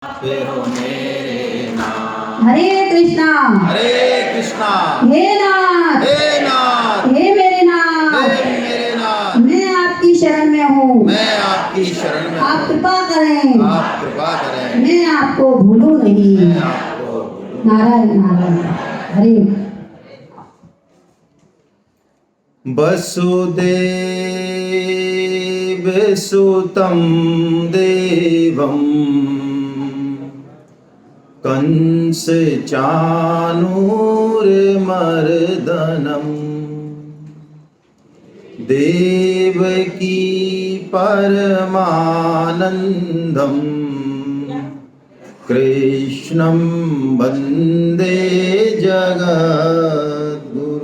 फेरो मेरे नाम। हरे कृष्णा हे नाथ हे मेरे नाथ, मैं आपकी शरण में हूँ, मैं आपकी शरण में आप हूँ। कृपा करें, आप कृपा करें, मैं आपको भूलूं नहीं। मैं आपको नारायण नारायण। हरे वसुदेव सुतं देवं कंस चाणूरमर्दनम् देवकी परमानंदम् कृष्णं वंदे जगद्गुरु।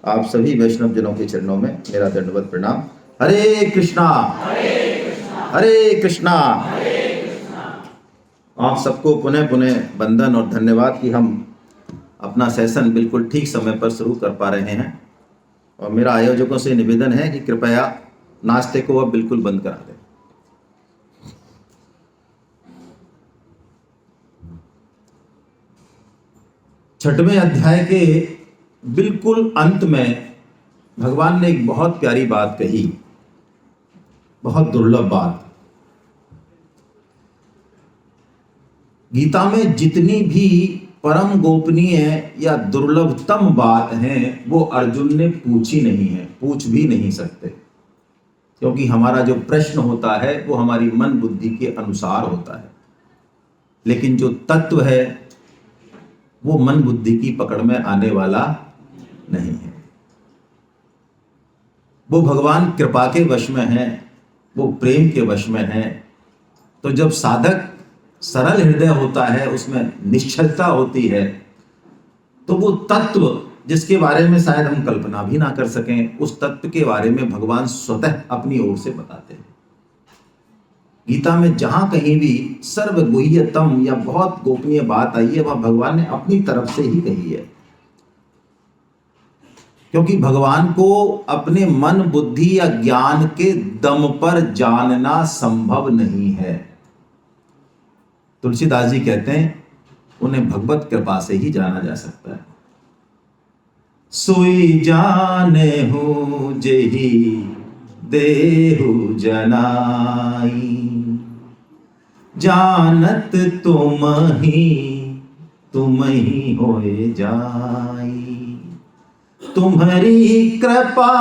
आप सभी वैष्णव जनों के चरणों में मेरा दंडवत प्रणाम। हरे कृष्णा हरे कृष्णा। आप सबको पुनः पुनः वंदन और धन्यवाद कि हम अपना सेशन बिल्कुल ठीक समय पर शुरू कर पा रहे हैं। और मेरा आयोजकों से निवेदन है कि कृपया नाश्ते को अब बिल्कुल बंद करा दें। छठवें अध्याय के बिल्कुल अंत में भगवान ने एक बहुत प्यारी बात कही, बहुत दुर्लभ बात। गीता में जितनी भी परम गोपनीय या दुर्लभतम बात है वो अर्जुन ने पूछी नहीं है, पूछ भी नहीं सकते, क्योंकि हमारा जो प्रश्न होता है वो हमारी मन बुद्धि के अनुसार होता है, लेकिन जो तत्व है वो मन बुद्धि की पकड़ में आने वाला नहीं है। वो भगवान कृपा के वश में है, वो प्रेम के वश में है। तो जब साधक सरल हृदय होता है, उसमें निश्चलता होती है, तो वो तत्व जिसके बारे में शायद हम कल्पना भी ना कर सकें, उस तत्व के बारे में भगवान स्वतः अपनी ओर से बताते हैं। गीता में जहां कहीं भी सर्वगुह्यतम या बहुत गोपनीय बात आई है, वह भगवान ने अपनी तरफ से ही कही है, क्योंकि भगवान को अपने मन बुद्धि या ज्ञान के दम पर जानना संभव नहीं है। तुलसीदास जी कहते हैं उन्हें भगवत कृपा से ही जाना जा सकता है। सोई जाने हो जेहि देहु जनाई, जानत तुम ही होए जाई। तुम्हारी कृपा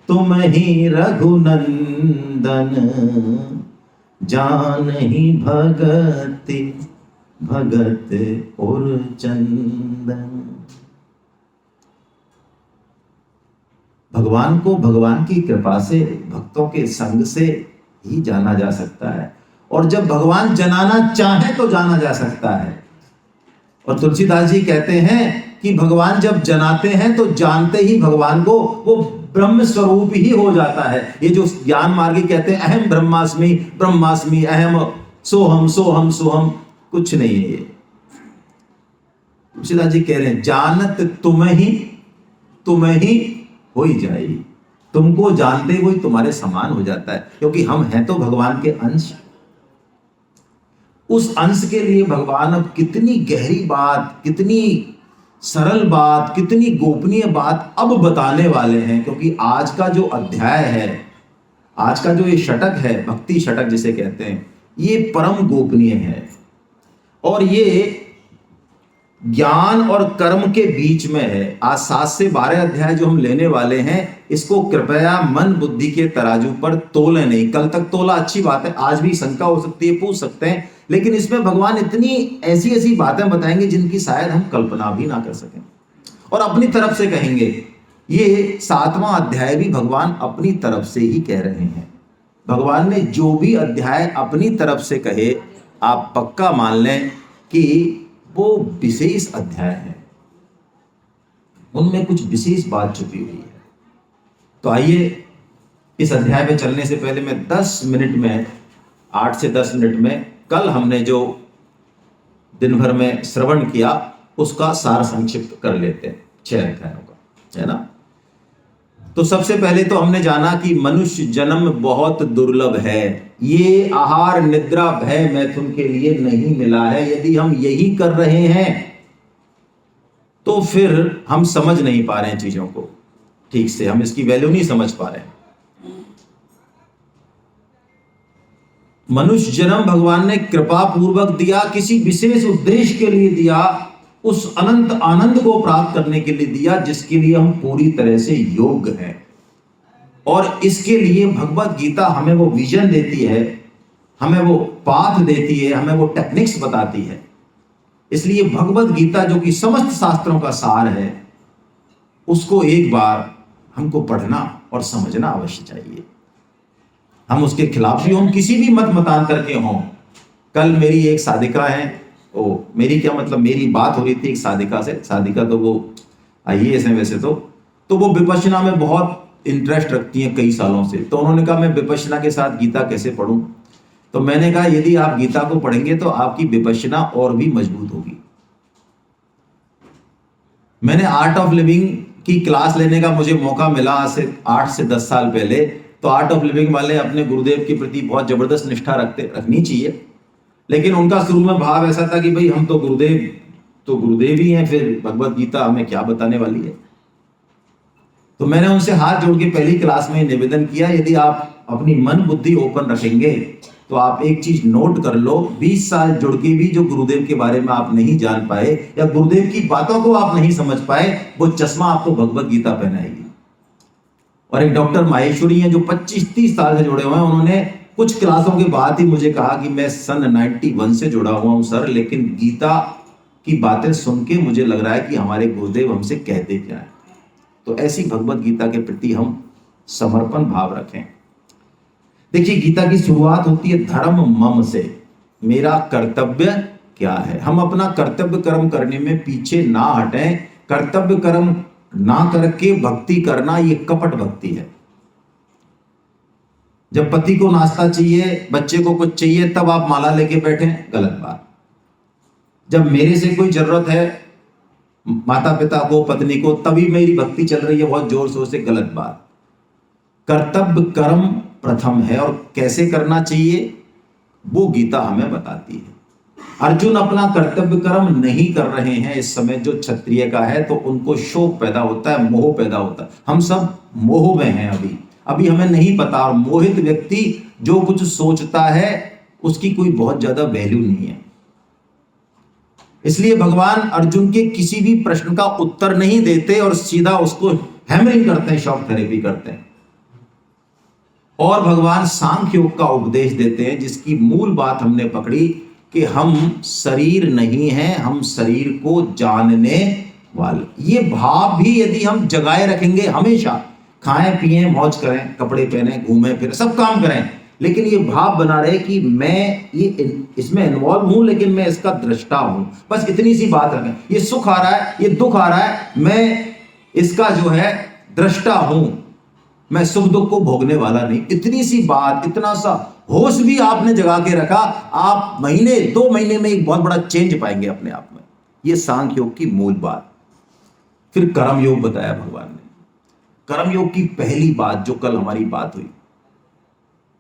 तुम ही रघुनंदन, जान ही भगति भगत और चंदन। भगवान को भगवान की कृपा से, भक्तों के संग से ही जाना जा सकता है, और जब भगवान जनाना चाहे तो जाना जा सकता है। और तुलसीदास जी कहते हैं कि भगवान जब जनाते हैं तो जानते ही भगवान को वो ब्रह्म स्वरूप ही हो जाता है। ये जो ज्ञान मार्गी कहते हैं अहम ब्रह्मास्मि ब्रह्मास्मि, अहम सोहम सोहम सोहम, कुछ नहीं है ये। तुलसीदास जी कह रहे हैं जानत तुम ही हो ही जाएगी। तुमको जानते हुए तुम्हारे समान हो जाता है, क्योंकि हम हैं तो भगवान के अंश। उस अंश के लिए भगवान अब कितनी गहरी बात, कितनी सरल बात, कितनी गोपनीय बात अब बताने वाले हैं। क्योंकि आज का जो अध्याय है, आज का जो ये षटक है, भक्ति षटक जिसे कहते हैं, ये परम गोपनीय है, और ये ज्ञान और कर्म के बीच में है। आज 7 से 12 अध्याय जो हम लेने वाले हैं, इसको कृपया मन बुद्धि के तराजू पर तोले नहीं। कल तक तोला अच्छी बात है, आज भी शंका हो सकती है, पूछ सकते हैं, लेकिन इसमें भगवान इतनी ऐसी ऐसी बातें बताएंगे जिनकी शायद हम कल्पना भी ना कर सकें, और अपनी तरफ से कहेंगे। ये 7वां अध्याय भी भगवान अपनी तरफ से ही कह रहे हैं। भगवान ने जो भी अध्याय अपनी तरफ से कहे, आप पक्का मान लें कि वो विशेष अध्याय है, उनमें कुछ विशेष बात छुपी हुई है। तो आइए इस अध्याय में चलने से पहले मैं 10 मिनट में, 8 से 10 मिनट में कल हमने जो दिन भर में श्रवण किया उसका सार संक्षिप्त कर लेते हैं 6 अध्यायों का, है ना। तो सबसे पहले तो हमने जाना कि मनुष्य जन्म बहुत दुर्लभ है। ये आहार निद्रा भय मैथुन के लिए नहीं मिला है। यदि हम यही कर रहे हैं तो फिर हम समझ नहीं पा रहे हैं चीजों को ठीक से, हम इसकी वैल्यू नहीं समझ पा रहे हैं। मनुष्य जन्म भगवान ने कृपा पूर्वक दिया, किसी विशेष उद्देश्य के लिए दिया, उस अनंत आनंद को प्राप्त करने के लिए दिया जिसके लिए हम पूरी तरह से योग्य हैं। और इसके लिए भगवत गीता हमें वो विजन देती है, हमें वो पाथ देती है, हमें वो टेक्निक्स बताती है। इसलिए भगवत गीता जो कि समस्त शास्त्रों का सार है, उसको एक बार हमको पढ़ना और समझना अवश्य चाहिए। हम उसके खिलाफ भी हों, किसी भी मत मतांतर के हों। कल मेरी एक साधिका है, मेरी क्या मतलब, मेरी बात हो रही थी एक साधिका से। साधिका तो वो IAS है वैसे तो वो विपश्यना में बहुत इंटरेस्ट रखती हैं कई सालों से। तो उन्होंने कहा मैं विपश्यना के साथ गीता कैसे पढ़ूं? तो मैंने कहा यदि आप गीता को पढ़ेंगे तो आपकी विपश्यना और भी मजबूत होगी। मैंने आर्ट ऑफ लिविंग की क्लास लेने का मुझे मौका मिला आज से 8 से 10 साल पहले। तो आर्ट ऑफ लिविंग वाले अपने गुरुदेव के प्रति बहुत जबरदस्त निष्ठा रखनी चाहिए, लेकिन उनका शुरू में भाव ऐसा था कि भाई हम तो गुरुदेव ही हैं, फिर भगवत गीता हमें क्या बताने वाली है। तो मैंने उनसे हाथ जोड़ के पहली क्लास में निवेदन किया, यदि आप अपनी मन बुद्धि ओपन रखेंगे तो आप एक चीज नोट कर लो, 20 साल जुड़ के भी जो गुरुदेव के बारे में आप नहीं जान पाए या गुरुदेव की बातों को आप नहीं समझ पाए, वो चश्मा आपको भगवत गीता पहनाएगी। और एक डॉक्टर माहेश्वरी हैं जो 25-30 साल से जुड़े हुए हैं, उन्होंने कुछ क्लासों के बाद ही मुझे कहा कि मैं सन 91 से जुड़ा हुआ हूं सर, लेकिन गीता की बातें सुन के मुझे लग रहा है कि हमारे गुरुदेव हमसे कहते क्या है। तो ऐसी भगवत गीता के प्रति हम समर्पण भाव रखें। देखिए, गीता की शुरुआत होती है धर्म मम से, मेरा कर्तव्य क्या है। हम अपना कर्तव्य कर्म करने में पीछे ना हटें। कर्तव्य कर्म ना करके भक्ति करना, ये कपट भक्ति है। जब पति को नाश्ता चाहिए, बच्चे को कुछ चाहिए, तब आप माला लेके बैठे, गलत बात। जब मेरे से कोई जरूरत है माता पिता को, पत्नी को, तभी मेरी भक्ति चल रही है बहुत जोर शोर से, गलत बात। कर्तव्य कर्म प्रथम है और कैसे करना चाहिए वो गीता हमें बताती है। अर्जुन अपना कर्तव्य कर्म नहीं कर रहे हैं इस समय जो क्षत्रिय का है, तो उनको शोक पैदा होता है, मोह पैदा होता है। हम सब मोह में हैं अभी हमें नहीं पता। और मोहित व्यक्ति जो कुछ सोचता है उसकी कोई बहुत ज्यादा वैल्यू नहीं है। इसलिए भगवान अर्जुन के किसी भी प्रश्न का उत्तर नहीं देते और सीधा उसको हैमरिंग करते हैं, शॉक थेरेपी करते हैं। और भगवान सांख्य योग का उपदेश देते हैं, जिसकी मूल बात हमने पकड़ी कि हम शरीर नहीं हैं, हम शरीर को जानने वाले। ये भाव भी यदि हम जगाए रखेंगे, हमेशा खाएं पिएं मौज करें, कपड़े पहने, घूमें फिरें, सब काम करें, लेकिन ये भाव बना रहे कि मैं ये इसमें इन्वॉल्व हूं, लेकिन मैं इसका दृष्टा हूं। बस इतनी सी बात रखें। ये सुख आ रहा है, ये दुख आ रहा है, मैं इसका जो है दृष्टा हूं, मैं सुख दुख को भोगने वाला नहीं। इतनी सी बात, इतना सा होश भी आपने जगा के रखा, आप महीने 2 महीने में एक बहुत बड़ा चेंज पाएंगे अपने आप में। ये सांख्य योग की मूल बात। फिर कर्म योग बताया भगवान ने। कर्म योग की पहली बात जो कल हमारी बात हुई,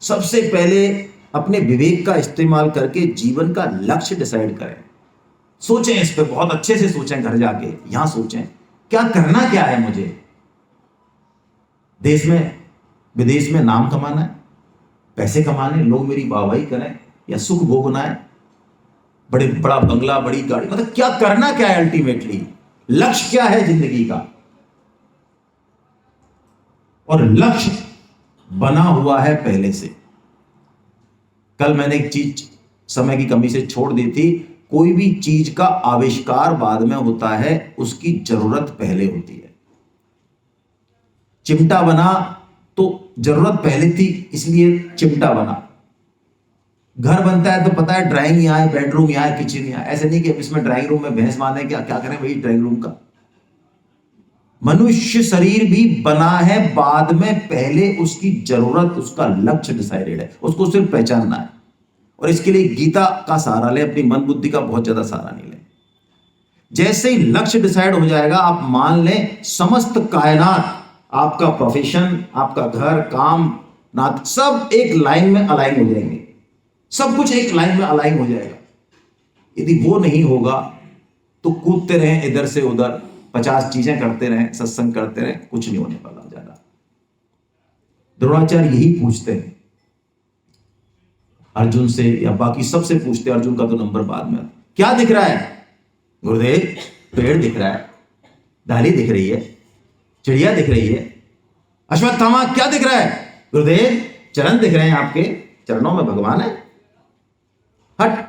सबसे पहले अपने विवेक का इस्तेमाल करके जीवन का लक्ष्य डिसाइड करें। सोचें इस पे, बहुत अच्छे से सोचें, घर जाके यहां सोचें क्या करना क्या है मुझे। देश में विदेश में नाम कमाना है, पैसे कमाने, लोग मेरी वाहवाही करें, या सुख भोगना है, बड़ा बंगला, बड़ी गाड़ी, मतलब क्या करना क्या है अल्टीमेटली, लक्ष्य क्या है जिंदगी का। और लक्ष्य बना हुआ है पहले से। कल मैंने एक चीज समय की कमी से छोड़ दी थी, कोई भी चीज का आविष्कार बाद में होता है, उसकी जरूरत पहले होती है। चिमटा बना तो जरूरत पहले थी, इसलिए चिमटा बना। घर बनता है तो पता है ड्राइंग यहाँ है, बेडरूम यहाँ है, किचन यहाँ। ऐसे नहीं कि इसमें ड्राइंग रूम में भैंस बांधे, क्या क्या करें भाई ड्राइंग रूम का। मनुष्य शरीर भी बना है बाद में, पहले उसकी जरूरत, उसका लक्ष्य डिसाइडेड है, उसको सिर्फ पहचानना है। और इसके लिए गीता का सहारा ले, अपनी मन बुद्धि का बहुत ज्यादा सहारा नहीं ले। जैसे ही लक्ष्य डिसाइड हो जाएगा, आप मान लें समस्त कायनात आपका प्रोफेशन, आपका घर, काम, नात, सब एक लाइन में अलाइन हो जाएंगे। सब कुछ एक लाइन में अलाइन हो जाएगा। यदि वो नहीं होगा तो कूदते रहें इधर से उधर, 50 चीजें करते रहें, सत्संग करते रहें, कुछ नहीं होने वाला ज्यादा। द्रोणाचार्य यही पूछते हैं अर्जुन से, या बाकी सबसे पूछते हैं, अर्जुन का तो नंबर बाद में। क्या दिख रहा है गुरुदेव? पेड़ दिख रहा है, डाली दिख रही है, चिड़िया दिख रही है। अश्वत्थामा क्या दिख रहा है गुरुदेव? चरण दिख रहे हैं, आपके चरणों में भगवान है। हट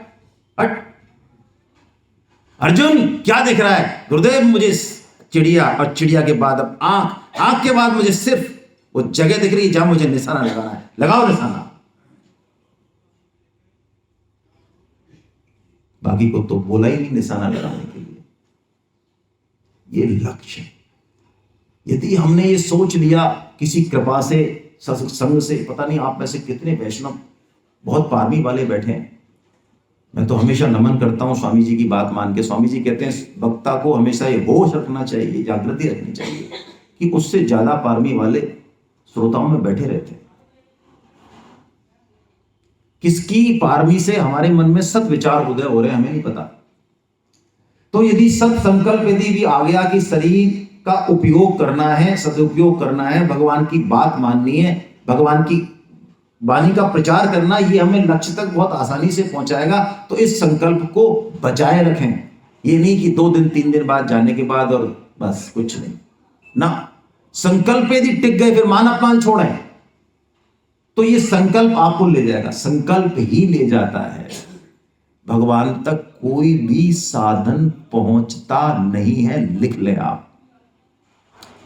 हट। अर्जुन क्या दिख रहा है गुरुदेव? मुझे चिड़िया, और चिड़िया के बाद अब आंख, आंख के बाद मुझे सिर्फ वो जगह दिख रही है जहां मुझे निशाना लगाना है। लगाओ निशाना। बाकी को तो बोला ही नहीं निशाना लगाने के लिए। ये लक्ष्य है। यदि हमने ये सोच लिया किसी कृपा से, सत्संग से, पता नहीं आप में से कितने वैष्णव बहुत पारमी वाले बैठे हैं। मैं तो हमेशा नमन करता हूं स्वामी जी की बात मान के। स्वामी जी कहते हैं वक्ता को हमेशा ये होश रखना चाहिए, जागृति रखनी चाहिए कि उससे ज्यादा पारमी वाले श्रोताओं में बैठे रहते हैं। किसकी पारमी से हमारे मन में सत विचार उदय हो रहे हैं हमें नहीं पता। तो यदि सत संकल्प यदि भी आ गया कि शरीर का उपयोग करना है, सदुपयोग करना है, भगवान की बात माननी है, भगवान की वाणी का प्रचार करना, ये हमें लक्ष्य तक बहुत आसानी से पहुंचाएगा। तो इस संकल्प को बचाए रखें। ये नहीं कि 2 दिन 3 दिन बाद जाने के बाद और बस कुछ नहीं ना। संकल्प यदि टिक गए फिर मान अपमान छोड़ें तो ये संकल्प आपको ले जाएगा। संकल्प ही ले जाता है। भगवान तक कोई भी साधन पहुंचता नहीं है, लिख ले आप।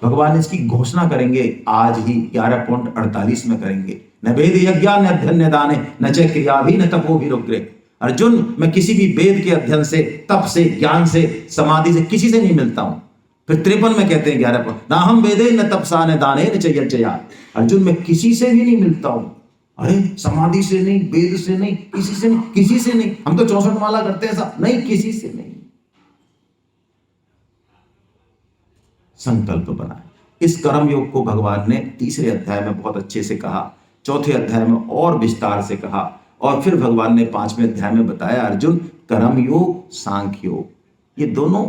भगवान इसकी घोषणा करेंगे आज ही 11.48 में करेंगे। न वेद यज्ञ न अध्ययन दाने न च क्रिया भी न तपो भी रुग्रे। अर्जुन, मैं किसी भी वेद के अध्ययन से, तप से, ज्ञान से, समाधि से किसी से नहीं मिलता हूं। फिर 53 में कहते हैं 11 ना हम वेदे न तपसा न दाने न च यज्ञया। अर्जुन, मैं किसी से भी नहीं मिलता हूं। अरे समाधि से नहीं, वेद से नहीं, किसी से नहीं, किसी से नहीं। हम तो 64 माला करते हैं सब, नहीं, किसी से नहीं। संकल्प बनाए। इस कर्म योग को भगवान ने 3रे अध्याय में बहुत अच्छे से कहा, 4थे अध्याय में और विस्तार से कहा, और फिर भगवान ने 5वें अध्याय में बताया अर्जुन कर्म योग, सांख्य योग, ये दोनों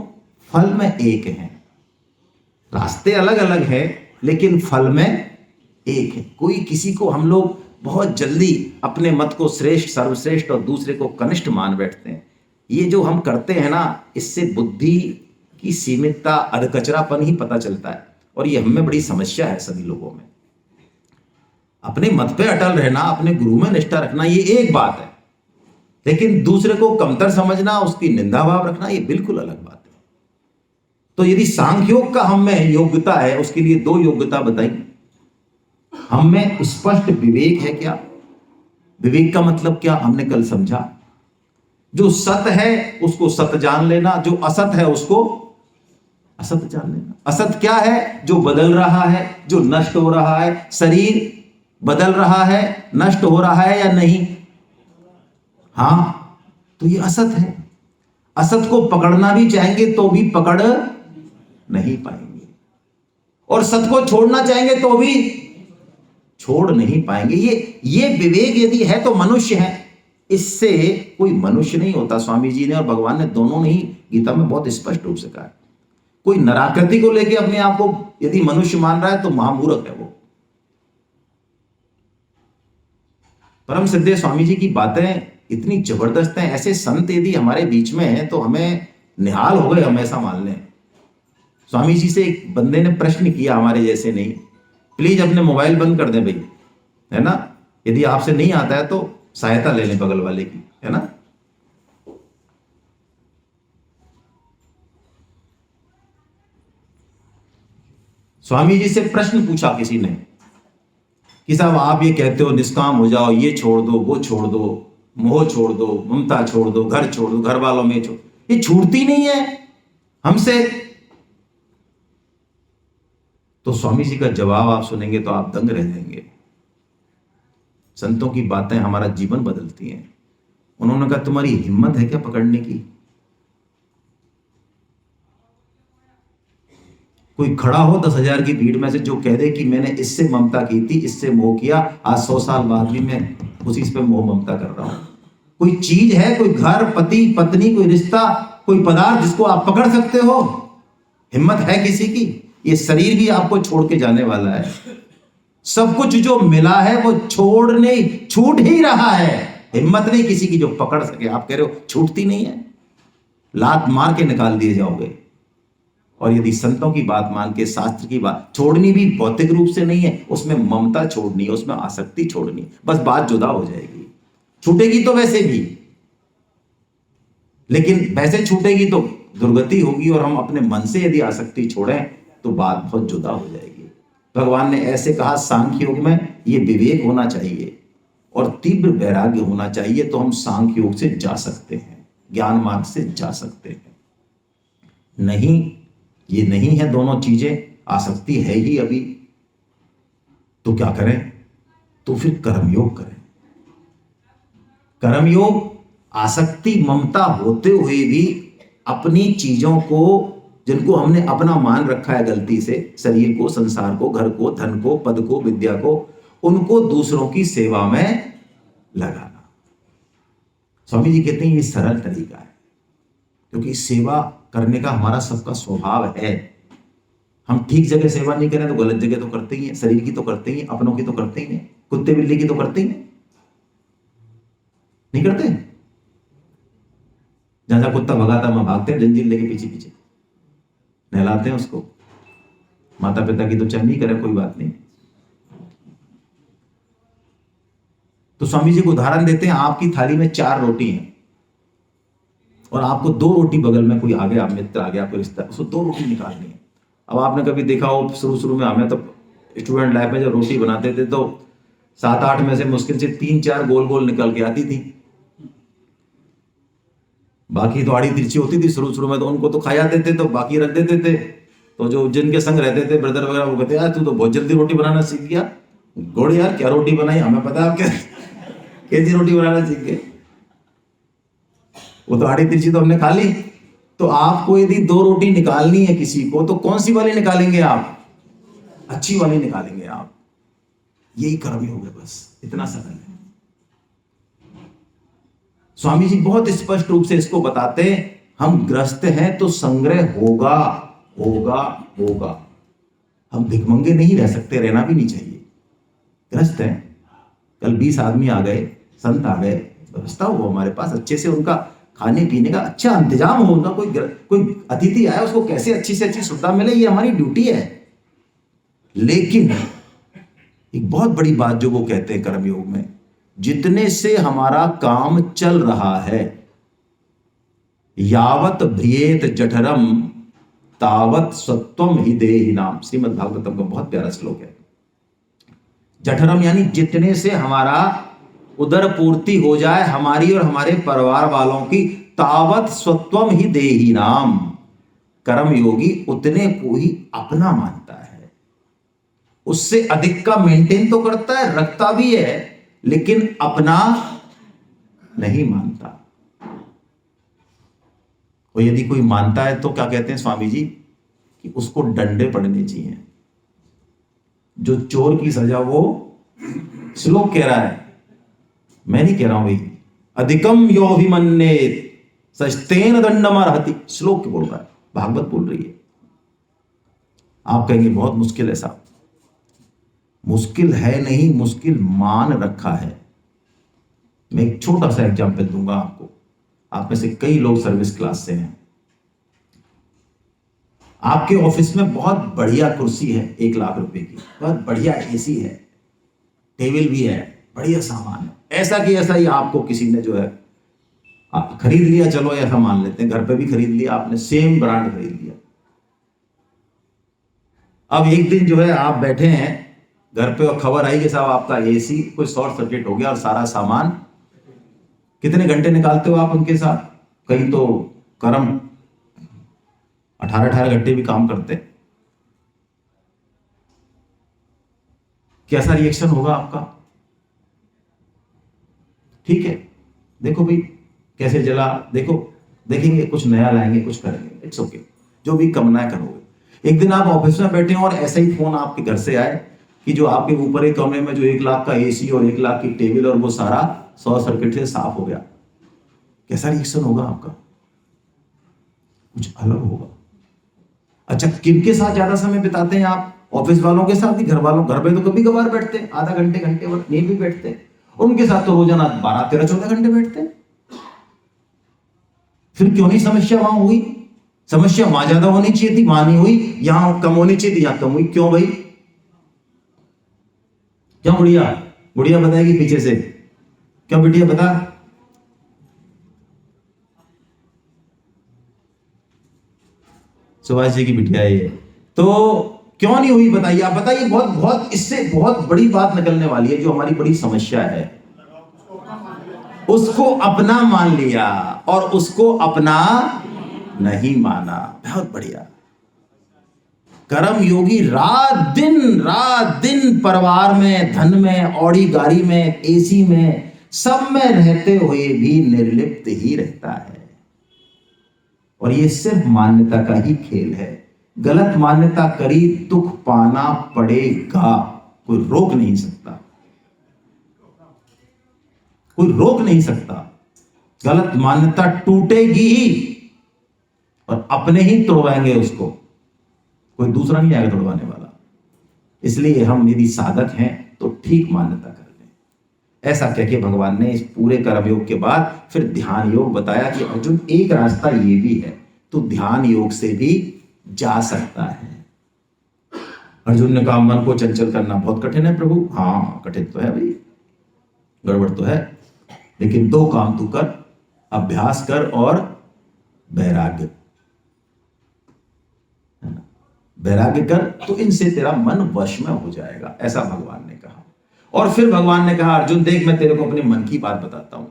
फल में एक हैं। रास्ते अलग अलग हैं लेकिन फल में एक है। कोई किसी को, हम लोग बहुत जल्दी अपने मत को श्रेष्ठ, सर्वश्रेष्ठ और दूसरे को कनिष्ठ मान बैठते हैं। ये जो हम करते हैं ना, इससे बुद्धि की सीमितता, अधकचरापन ही पता चलता है। और ये हमें बड़ी समस्या है सभी लोगों में। अपने मत पे अटल रहना, अपने गुरु में निष्ठा रखना, ये एक बात है, लेकिन दूसरे को कमतर समझना, उसकी निंदा भाव रखना, ये बिल्कुल अलग बात है। तो यदि सांख्योग का हम में योग्यता है, उसके लिए 2 योग्यता बताई। हम में स्पष्ट विवेक है क्या? विवेक का मतलब क्या हमने कल समझा। जो सत है उसको सत जान लेना, जो असत है उसको असत जान लेना। असत क्या है? जो बदल रहा है, जो नष्ट हो रहा है। शरीर बदल रहा है, नष्ट हो रहा है या नहीं? हां, तो ये असत है। असत को पकड़ना भी चाहेंगे तो भी पकड़ नहीं पाएंगे, और सत को छोड़ना चाहेंगे तो भी छोड़ नहीं पाएंगे। ये विवेक यदि है तो मनुष्य है। इससे कोई मनुष्य नहीं होता। स्वामी जी ने और भगवान ने दोनों ने ही गीता में बहुत स्पष्ट रूप से कहा है। कोई नराकृति को लेकर अपने आप को यदि मनुष्य मान रहा है तो महामूर्ख है वो। परम सिद्धे स्वामी जी की बातें इतनी जबरदस्त हैं। ऐसे संत यदि हमारे बीच में हैं तो हमें निहाल हो गए, हम ऐसा मान लें। स्वामी जी से एक बंदे ने प्रश्न किया, हमारे जैसे नहीं, प्लीज अपने मोबाइल बंद कर दें भाई, है ना। यदि आपसे नहीं आता है तो सहायता ले लें बगल वाले की, है ना। स्वामी जी से प्रश्न पूछा किसी ने कि साहब आप ये कहते हो निष्काम हो जाओ, ये छोड़ दो, वो छोड़ दो, मोह छोड़ दो, ममता छोड़ दो, घर छोड़ दो, घर वालों में छोड़, ये छूटती नहीं है हमसे। तो स्वामी जी का जवाब आप सुनेंगे तो आप दंग रह जाएंगे। संतों की बातें हमारा जीवन बदलती हैं। उन्होंने कहा तुम्हारी हिम्मत है क्या पकड़ने की? कोई खड़ा हो 10,000 की भीड़ में से जो कह दे कि मैंने इससे ममता की थी, इससे मोह किया, आज 100 साल बाद भी मैं उसी पे मोह ममता कर रहा हूं। कोई चीज है, कोई घर, पति पत्नी, कोई रिश्ता, कोई पदार्थ जिसको आप पकड़ सकते हो? हिम्मत है किसी की? ये शरीर भी आपको छोड़ के जाने वाला है। सब कुछ जो मिला है वो छोड़ने छूट ही रहा है। हिम्मत नहीं किसी की जो पकड़ सके। आप कह रहे हो छूटती नहीं है, लात मार के निकाल दिए जाओगे। और यदि संतों की बात मान के, शास्त्र की बात, छोड़नी भी भौतिक रूप से नहीं है, उसमें ममता छोड़नी है, उसमें आसक्ति छोड़नी है, बस बात जुदा हो जाएगी। छूटेगी तो वैसे भी, लेकिन वैसे छूटेगी तो दुर्गति होगी, और हम अपने मन से यदि आसक्ति छोड़ें तो बात बहुत जुदा हो जाएगी। भगवान ने ऐसे कहा सांख्य योग में ये विवेक होना चाहिए और तीव्र वैराग्य होना चाहिए, तो हम सांख्य योग से जा सकते हैं, ज्ञान मार्ग से जा सकते हैं। नहीं, ये नहीं है दोनों चीजें, आसक्ति है ही अभी, तो क्या करें? तो फिर कर्मयोग करें। कर्मयोग आसक्ति ममता होते हुए भी अपनी चीजों को, जिनको हमने अपना मान रखा है गलती से, शरीर को, संसार को, घर को, धन को, पद को, विद्या को, उनको दूसरों की सेवा में लगाना। स्वामी जी कहते हैं ये सरल तरीका है, क्योंकि सेवा करने का हमारा सबका स्वभाव है। हम ठीक जगह सेवा नहीं करें तो गलत जगह तो करते ही हैं। शरीर की तो करते ही हैं, अपनों की तो करते ही हैं, कुत्ते बिल्ली की तो करते ही हैं, नहीं करते? जहां जहां कुत्ता भगाता वहां भागते हैं, जंजीर लेके पीछे पीछे नहलाते हैं उसको। माता पिता की तो चाहे नहीं करे, कोई बात नहीं। तो स्वामी जी को उदाहरण देते हैं, आपकी थाली में 4 रोटी हैं और आपको 2 रोटी, बगल में कोई आ गया, मित्र आ गया, कोई रिश्ता, उसको 2 रोटी निकालनी है। अब आपने कभी देखा हो, शुरू में हमें तो स्टूडेंट लाइफ में जब रोटी बनाते थे तो 7-8 में से मुश्किल से 3-4 गोल गोल निकल के आती थी, बाकी तो आड़ी तिरछी होती थी। शुरू में तो उनको तो खा जाते थे, तो बाकी रख देते थे। तो जो जिनके संग रहते थे ब्रदर वगैरह, वो कहते यार तू तो बहुत जल्दी रोटी बनाना सीख गया, गोड़ यार क्या रोटी बनाई, हमें पता है आप कैसी रोटी बनाना सीख गए। वो तो आड़ी तिरछी तो हमने खा ली। तो आपको यदि 2 रोटी निकालनी है किसी को, तो कौन सी वाली निकालेंगे आप? अच्छी वाली निकालेंगे आप। यही कर्मयोग है, बस इतना सरल है। स्वामी जी बहुत स्पष्ट रूप से इसको बताते हैं, हम ग्रस्त हैं तो संग्रह होगा होगा होगा। हम भिखमंगे नहीं रह सकते, रहना भी नहीं चाहिए। ग्रस्त हैं, कल 20 आदमी आ गए, संत आ गए, व्यवस्था हो हमारे पास अच्छे से, उनका खाने पीने का अच्छा इंतजाम हो, उनका कोई अतिथि आया उसको कैसे अच्छी से अच्छी सुविधा मिले, ये हमारी ड्यूटी है। लेकिन एक बहुत बड़ी बात जो वो कहते हैं कर्मयोग में, जितने से हमारा काम चल रहा है, यावत भ्रियेत जठरम तावत सत्वम ही देहि नाम, श्रीमद् भागवतम का बहुत प्यारा श्लोक है। जठरम यानी जितने से हमारा उदर पूर्ति हो जाए, हमारी और हमारे परिवार वालों की, तावत सत्वम ही देहि नाम, कर्म योगी उतने को ही अपना मानता है। उससे अधिक का मेंटेन तो करता है, रखता भी है, लेकिन अपना नहीं मानता। और यदि कोई मानता है तो क्या कहते हैं स्वामी जी, कि उसको डंडे पड़ने चाहिए। जो चोर की सजा, वो श्लोक कह रहा है, मैं नहीं कह रहा हूं भाई, अधिकम योभिमन्येत सस्तेन दंडमर्हति, श्लोक के बोल रहा है, भागवत बोल रही है। आप कहेंगे बहुत मुश्किल है साहब। मुश्किल है नहीं, मुश्किल मान रखा है। मैं एक छोटा सा एग्जाम्पल दूंगा आपको। आप में से कई लोग सर्विस क्लास से हैं। आपके ऑफिस में बहुत बढ़िया कुर्सी है, 1 लाख रुपए की, बहुत बढ़िया एसी है, टेबल भी है, बढ़िया सामान है, ऐसा कि ऐसा ही आपको किसी ने जो है आप खरीद लिया, चलो ऐसा मान लेते हैं, घर पे भी खरीद लिया आपने, सेम ब्रांड खरीद लिया। अब एक दिन जो है आप बैठे हैं घर पे और खबर आई कि साहब आपका एसी कोई शॉर्ट सर्किट हो गया और सारा सामान। कितने घंटे निकालते हो आप उनके साथ? कहीं तो कर्म 18 घंटे भी काम करते। कैसा रिएक्शन होगा आपका? ठीक है, देखो भाई कैसे जला, देखो देखेंगे, कुछ नया लाएंगे, कुछ करेंगे, इट्स ओके, जो भी कामनाएं करोगे। एक दिन आप ऑफिस में बैठे हो और ऐसा ही फोन आपके घर से आए कि जो आपके ऊपर एक कमरे में जो 1 लाख का एसी और 1 लाख की टेबल और वो सारा शॉर्ट सर्किट से साफ हो गया, कैसा रिएक्शन होगा आपका? कुछ अलग होगा। अच्छा, किनके साथ ज्यादा समय बिताते हैं आप? ऑफिस वालों के साथ ही घर वालों? घर पे तो कभी कभार बैठते हैं, आधा घंटे घंटे भर नहीं भी बैठते हैं, और उनके साथ तो रोजाना 12 13 14 घंटे बैठते हैं। फिर क्यों नहीं समस्या वहां हुई? समस्या वहां ज्यादा होनी चाहिए थी, वहां नहीं हुई। यहां कम होनी चाहिए थी, यहां कम हुई। क्यों भाई? क्यों? गुड़िया गुड़िया बताएगी पीछे से। क्यों बिटिया बता? सुभाष जी की बिटिया है ये, तो क्यों नहीं हुई बताइए? आप बताइए। बहुत बहुत इससे बहुत बड़ी बात निकलने वाली है। जो हमारी बड़ी समस्या है, उसको अपना मान लिया और उसको अपना नहीं माना। बहुत बढ़िया। कर्म योगी रात दिन परिवार में, धन में, ऑडी गाड़ी में, एसी में, सब में रहते हुए भी निर्लिप्त ही रहता है। और ये सिर्फ मान्यता का ही खेल है। गलत मान्यता करी, दुख पाना पड़ेगा, कोई रोक नहीं सकता, कोई रोक नहीं सकता। गलत मान्यता टूटेगी ही, और अपने ही तोड़वाएंगे उसको, कोई दूसरा नहीं आएगा तोड़वाने वाला। इसलिए हम यदि साधक हैं तो ठीक मान्यता कर लें। ऐसा कह के भगवान ने इस पूरे कर्मयोग के बाद फिर ध्यान योग बताया कि अर्जुन एक रास्ता ये भी है, तो ध्यान योग से भी जा सकता है। अर्जुन ने कहा मन को चंचल करना बहुत कठिन है प्रभु। हाँ कठिन तो है भाई, गड़बड़ तो है, लेकिन 2 काम तू कर, अभ्यास कर और वैराग्य। वैराग्य कर तो इनसे तेरा मन वश में हो जाएगा, ऐसा भगवान ने कहा। और फिर भगवान ने कहा अर्जुन देख, मैं तेरे को अपने मन की बात बताता हूं।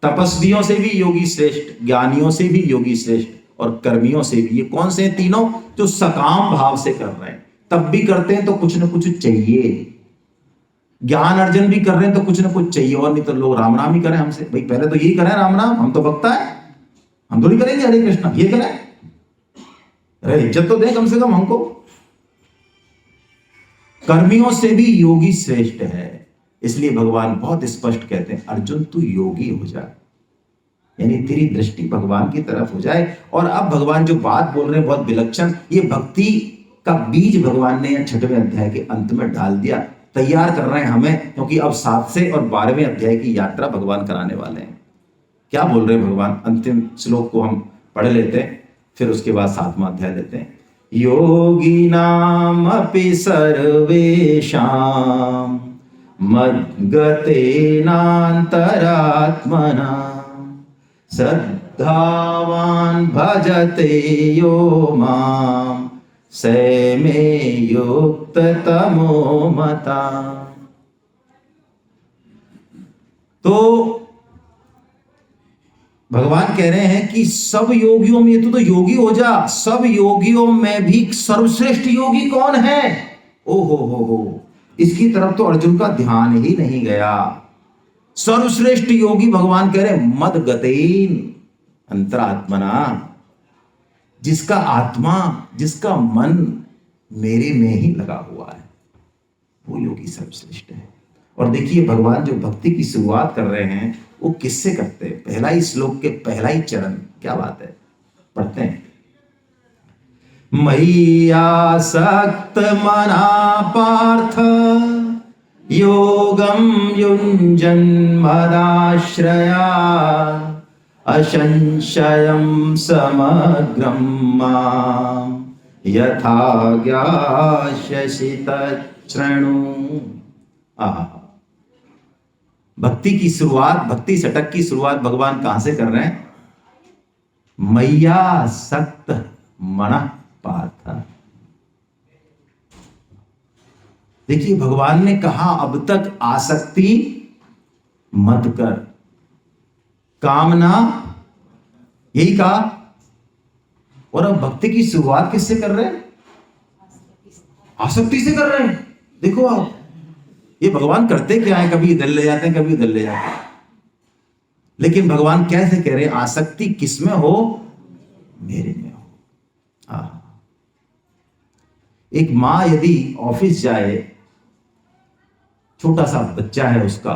तपस्वियों से भी योगी श्रेष्ठ, ज्ञानियों से भी योगी श्रेष्ठ, और कर्मियों से भी। ये कौन से हैं तीनों? जो सकाम भाव से कर रहे हैं, तब भी करते हैं तो कुछ ना कुछ चाहिए। ज्ञान अर्जन भी कर रहे हैं तो कुछ ना कुछ चाहिए, और नहीं तो लोग राम नाम ही करें हमसे। भाई पहले तो यही करें राम नाम, हम तो भक्ता है, हम थोड़ी करेंगे हरे कृष्णा, ये करें। अरे इज्जत तो दें कम से कम हमको। कर्मियों से भी योगी श्रेष्ठ है। इसलिए भगवान बहुत स्पष्ट कहते हैं अर्जुन तू योगी हो जा, यानी तेरी दृष्टि भगवान की तरफ हो जाए। और अब भगवान जो बात बोल रहे हैं बहुत विलक्षण, ये भक्ति का बीज भगवान ने 6वें अध्याय के अंत में डाल दिया। तैयार कर रहे हैं हमें, क्योंकि अब 7 से और 12वें अध्याय की यात्रा भगवान कराने वाले हैं। क्या बोल रहे हैं भगवान? अंतिम श्लोक को हम पढ़ लेते हैं, फिर उसके बाद 7वां अध्याय लेते हैं। योगिनाम अपि सर्वेषां मद्गतेनान्तरात्मना श्रद्धावान् भजते यो मां स मे युक्ततमो मता। तो भगवान कह रहे हैं कि सब योगियों में तो योगी हो जा। सब योगियों में भी सर्वश्रेष्ठ योगी कौन है? ओ हो, इसकी तरफ तो अर्जुन का ध्यान ही नहीं गया। सर्वश्रेष्ठ योगी भगवान कह रहे मद गतेन अंतरात्मना, जिसका आत्मा, जिसका मन मेरे में ही लगा हुआ है, वो योगी सर्वश्रेष्ठ है। और देखिए भगवान जो भक्ति की शुरुआत कर रहे हैं वो किससे करते हैं? पहला ही श्लोक के पहला ही चरण, क्या बात है, पढ़ते हैं। मय्यासक्त मना पार्थ योगम युञ्जन्मदाश्रया असंशयं समग्रं मां यथा ज्ञास्यसि तच्छृणु। आहा, भक्ति की शुरुआत, भक्ति षटक की शुरुआत भगवान कहां से कर रहे हैं? मैया सक्त मन पार्थ। देखिए भगवान ने कहा अब तक आसक्ति मत कर, कामना, यही कहा। और अब भक्ति की शुरुआत किससे कर रहे हैं? आसक्ति से कर रहे हैं। देखो आप, ये भगवान करते क्या है? कभी इधर ले जाते हैं, कभी उधर ले जाते हैं। लेकिन भगवान कैसे कह रहे हैं? आसक्ति किसमें हो? मेरे में हो। एक माँ यदि ऑफिस जाए, छोटा सा बच्चा है उसका,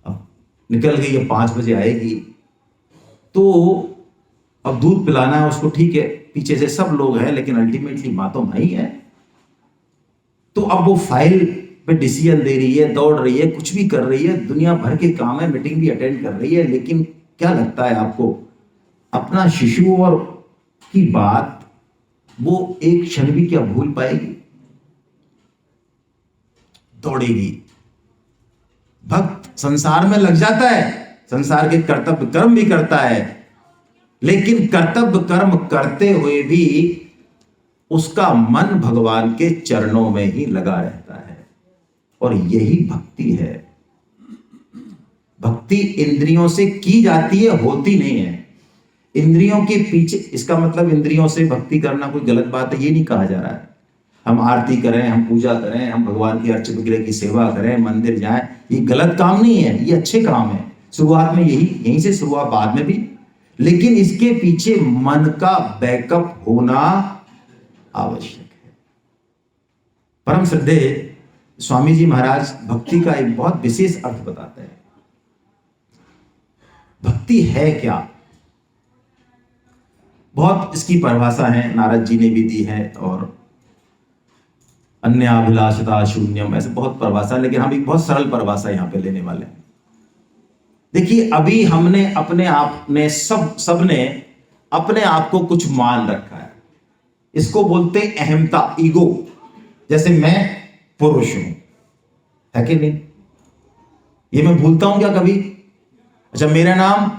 अब निकल गई है, 5 बजे आएगी, तो अब दूध पिलाना है उसको, ठीक है, पीछे से सब लोग हैं, लेकिन अल्टीमेटली माँ तो माँ ही है। तो अब वो फाइल पे डिसीजन दे रही है, दौड़ रही है, कुछ भी कर रही है, दुनिया भर के काम है, मीटिंग भी अटेंड कर रही है, लेकिन क्या लगता है आपको, अपना शिशु और की बात वो एक क्षण भी क्या भूल पाएगी? दौड़ेगी। भक्त संसार में लग जाता है, संसार के कर्तव्य कर्म भी करता है, लेकिन कर्तव्य कर्म करते हुए भी उसका मन भगवान के चरणों में ही लगा रहता है। और यही भक्ति है। भक्ति इंद्रियों से की जाती है, होती नहीं है। इंद्रियों के पीछे, इसका मतलब इंद्रियों से भक्ति करना कोई गलत बात है, ये नहीं कहा जा रहा है। हम आरती करें, हम पूजा करें, हम भगवान की अर्च विग्रह की सेवा करें, मंदिर जाएं, ये गलत काम नहीं है, ये अच्छे काम है। शुरुआत में यहीं से शुरुआत, बाद में भी, लेकिन इसके पीछे मन का बैकअप होना आवश्यक है। परम श्रद्धेय स्वामी जी महाराज भक्ति का एक बहुत विशेष अर्थ बताते हैं। भक्ति है क्या? बहुत इसकी परिभाषा है, नारद जी ने भी दी है, और अन्य अभिलाषता शून्यम, ऐसे बहुत परिभाषा, लेकिन हम एक बहुत सरल परिभाषा यहां पे लेने वाले हैं। देखिए, अभी हमने अपने आप ने सबने अपने आप को कुछ मान रखा है, इसको बोलते हैं अहमता, ईगो। जैसे मैं पुरुष हूं, है कि नहीं? ये मैं भूलता हूं क्या कभी? अच्छा, मेरा नाम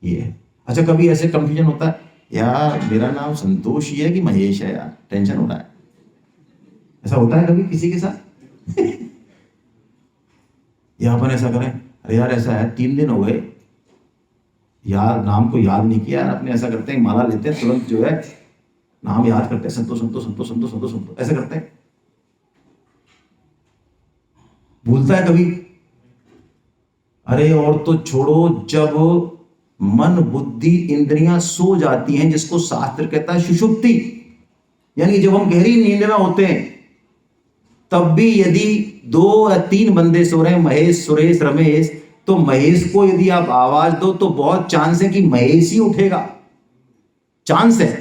ये है। अच्छा, कभी ऐसे कंफ्यूजन होता है, यार मेरा नाम संतोष ही है कि महेश है, यार टेंशन हो रहा है। ऐसा होता है कभी किसी के साथ? या अपन ऐसा करें, अरे यार ऐसा है, 3 दिन हो गए यार नाम को याद नहीं किया यार, अपने ऐसा करते हैं, माला लेते हैं, तुरंत जो है नाम याद करते हैं, संतोष संतोष संतोष संतोष संतोष संतोष, ऐसे करते हैं। भूलता है कभी? अरे और तो छोड़ो, जब मन बुद्धि इंद्रियां सो जाती हैं, जिसको शास्त्र कहता है सुषुप्ति, यानी जब हम गहरी नींद में होते हैं, तब भी यदि 2 या 3 बंदे सो रहे हैं, महेश, सुरेश, रमेश, तो महेश को यदि आप आवाज दो तो बहुत चांस है कि महेश ही उठेगा, चांस है।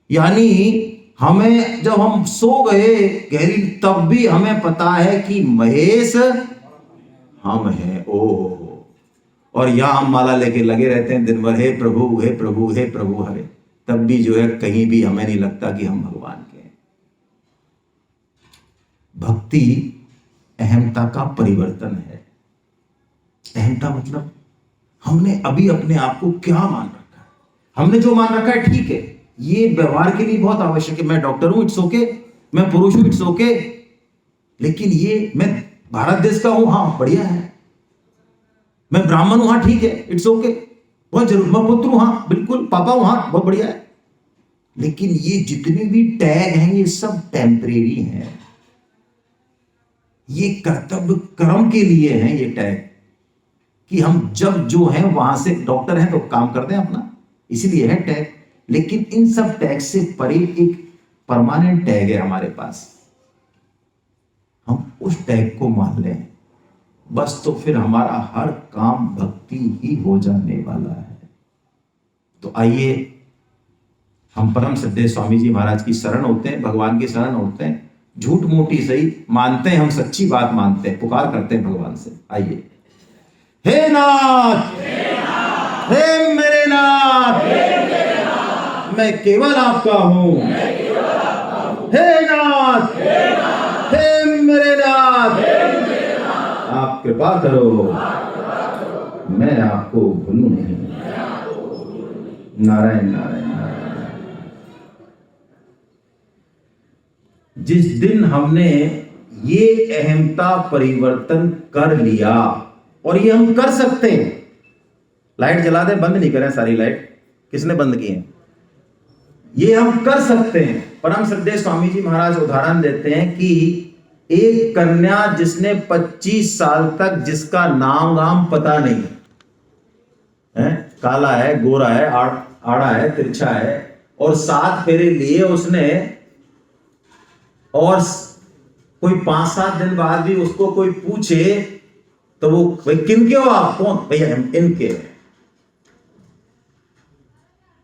यानी हमें जब हम सो गए गहरी, तब भी हमें पता है कि महेश हम हैं। ओ, और यहां हम माला लेके लगे रहते हैं दिन भर, हे प्रभु हे प्रभु हे प्रभु हरे, तब भी जो है कहीं भी हमें नहीं लगता कि हम भगवान के हैं। भक्ति अहमता का परिवर्तन है। अहमता मतलब हमने अभी अपने आप को क्या मान रखा है। हमने जो मान रखा है ठीक है, ये व्यवहार के लिए बहुत आवश्यक है। मैं डॉक्टर हूं, इट्स ओके, मैं पुरुष हूं, इट्स ओके, लेकिन ये मैं भारत देश का हूं, हाँ बढ़िया है, मैं ब्राह्मण हूं, हाँ ठीक है, इट्स ओके, बहुत जरूर, मैं पुत्र हूं, हाँ बिल्कुल, पापा हूं, हाँ बहुत बढ़िया है। लेकिन ये जितने भी टैग हैं, ये सब टेम्परेरी हैं, ये कर्तव्य कर्म के लिए हैं ये टैग, कि हम जब जो हैं वहां से, डॉक्टर हैं तो काम करते हैं अपना, इसीलिए है टैग। लेकिन इन सब टैग से परे एक परमानेंट टैग है हमारे पास, हम उस टैग को मान लें बस, तो फिर हमारा हर काम भक्ति ही हो जाने वाला है। तो आइए हम परम श्रद्धेय स्वामी जी महाराज की शरण होते हैं, भगवान की शरण होते हैं, झूठ मोटी सही मानते हैं, हम सच्ची बात मानते हैं, पुकार करते हैं भगवान से। आइए, हे नाथ, हे मेरे नाथ, मैं केवल आपका हूं, हे नाथ, हे मेरे नाथ, आप कृपा करो, मैं आपको भूलूं नहीं। नारायण नारायण नारायण। जिस दिन हमने ये अहमता परिवर्तन कर लिया, और ये हम कर सकते हैं, लाइट जला दे, बंद नहीं करें सारी लाइट, किसने बंद की है? ये हम कर सकते हैं। परम श्रद्धेय स्वामी जी महाराज उदाहरण देते हैं कि एक कन्या जिसने 25 साल तक, जिसका नाम गाम पता नहीं है, काला है, गोरा है, आड़ा है, तिरछा है, और 7 फेरे लिए उसने, और कोई 5-7 दिन बाद भी उसको कोई पूछे तो वो, भाई किनके हो आप? कौन? भैया हम इनके हैं।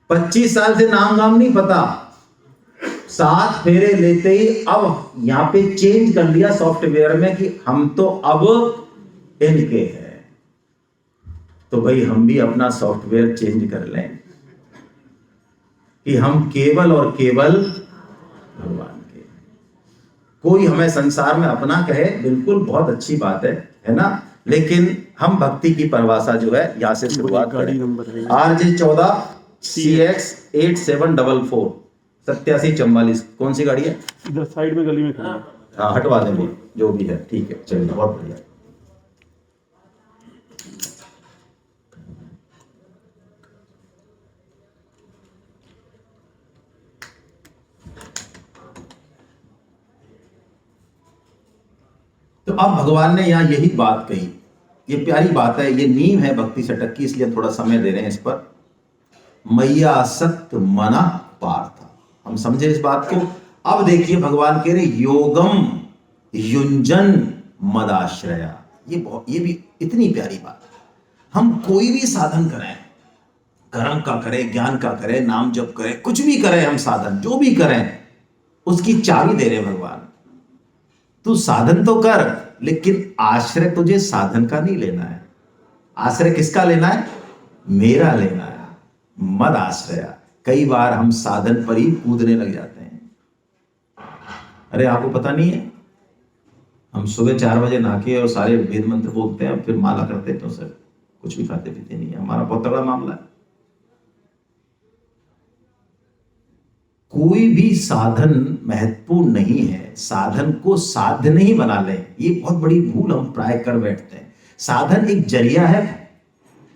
25 साल से नाम नाम नहीं पता, 7 फेरे लेते ही अब यहां पे चेंज कर लिया सॉफ्टवेयर में कि हम तो अब इनके हैं। तो भाई हम भी अपना सॉफ्टवेयर चेंज कर लें कि हम केवल और केवल भगवान के। कोई हमें संसार में अपना कहे, बिल्कुल बहुत अच्छी बात है ना, लेकिन हम भक्ति की परिभाषा जो है यहां से शुरुआत करें। RJ14 CX 8744 8744। कौन सी गाड़ी है? इधर साइड में गली में खड़ी है। हाँ हटवा देंगे जो भी है, ठीक है, चलिए बहुत बढ़िया। तो अब भगवान ने यहां यही बात कही, ये प्यारी बात है, ये नींव है भक्ति षटक की, इसलिए थोड़ा समय दे रहे हैं इस पर। मैया सत्य मना पार्थ, हम समझे इस बात को। अब देखिए भगवान कह रहे योगम युंजन मदाश्रया, ये भी इतनी प्यारी बात है। हम कोई भी साधन करें, कर्म का करें, ज्ञान का करें, नाम जप करें, कुछ भी करें, हम साधन जो भी करें उसकी चाबी दे रहे भगवान। तू साधन तो कर, लेकिन आश्रय तुझे साधन का नहीं लेना है। आश्रय किसका लेना है? मेरा लेना है। मद आश्रया। कई बार हम साधन पर ही कूदने लग जाते हैं। अरे आपको पता नहीं है, हम सुबह 4 बजे नहा के और सारे वेद मंत्र बोलते हैं, फिर माला करते हैं, तो सर कुछ भी खाते पीते नहीं है। हमारा बहुत तगड़ा मामला है। कोई भी साधन महत्वपूर्ण नहीं है, साधन को साध्य नहीं बना ले, ये बहुत बड़ी भूल हम प्राय कर बैठते हैं। साधन एक जरिया है,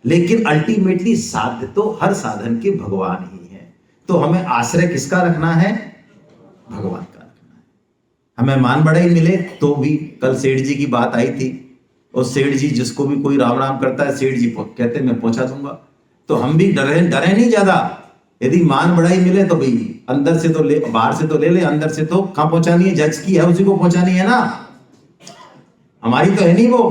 लेकिन अल्टीमेटली साध्य तो हर साधन के भगवान ही है। तो हमें आश्रय किसका रखना है? भगवान का रखना है। हमें मान बढ़ाई मिले तो भी, कल सेठ जी की बात आई थी, और सेठ जी जिसको भी कोई राम राम करता है, सेठ जी कहते मैं पहुंचा दूंगा। तो हम भी डरे नहीं ज्यादा। यदि मान बढ़ाई मिले तो भाई अंदर से तो ले, बाहर से तो ले ले, अंदर से तो कहां पहुंचानी है? जज की है, उसी को पहुंचानी है ना, हमारी तो है नहीं वो।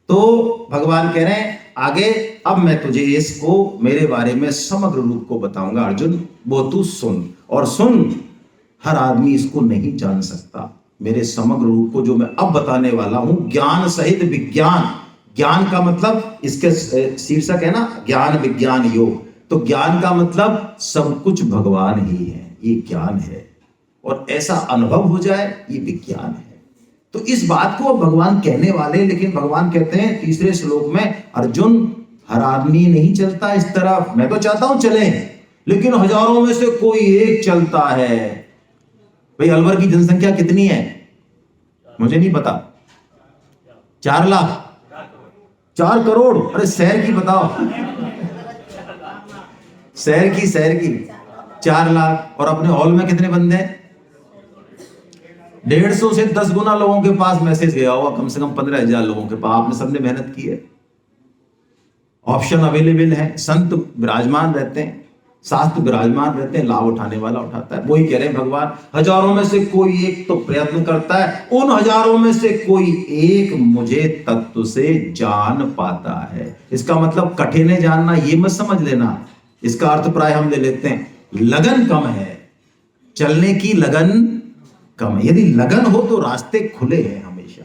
तो भगवान कह रहे हैं आगे, अब मैं तुझे इसको मेरे बारे में समग्र रूप को बताऊंगा अर्जुन, वो तू सुन। और सुन, हर आदमी इसको नहीं जान सकता, मेरे समग्र रूप को जो मैं अब बताने वाला हूं, ज्ञान सहित विज्ञान। ज्ञान का मतलब, इसके शीर्षक है ना ज्ञान विज्ञान योग। तो ज्ञान का मतलब सब कुछ भगवान ही है, ये ज्ञान है। और ऐसा अनुभव हो जाए, ये विज्ञान है। तो इस बात को भगवान कहने वाले, लेकिन भगवान कहते हैं तीसरे श्लोक में, अर्जुन हर आदमी नहीं चलता इस तरफ। मैं तो चाहता हूं चले, लेकिन हजारों में से कोई एक चलता है। भाई अलवर की जनसंख्या कितनी है? मुझे नहीं पता। 4 लाख, 4 करोड़। अरे शहर की बताओ, शहर की 4 लाख। और अपने हॉल में कितने बंदे हैं? 150 से 10 गुना लोगों के पास मैसेज गया होगा, कम से कम 15,000 लोगों के पास। आपने सबने मेहनत की है, ऑप्शन अवेलेबल है, संत विराजमान रहते हैं, शास्त्र विराजमान रहते हैं, लाभ उठाने वाला उठाता है। वही कह रहे हैं भगवान, हजारों में से कोई एक तो प्रयत्न करता है, उन हजारों में से कोई एक मुझे तत्व से जान पाता है। इसका मतलब कठिन जानना ये मत समझ लेना, इसका अर्थ प्राय हम ले लेते हैं लगन कम है, चलने की लगन कम है। यदि लगन हो तो रास्ते खुले हैं, हमेशा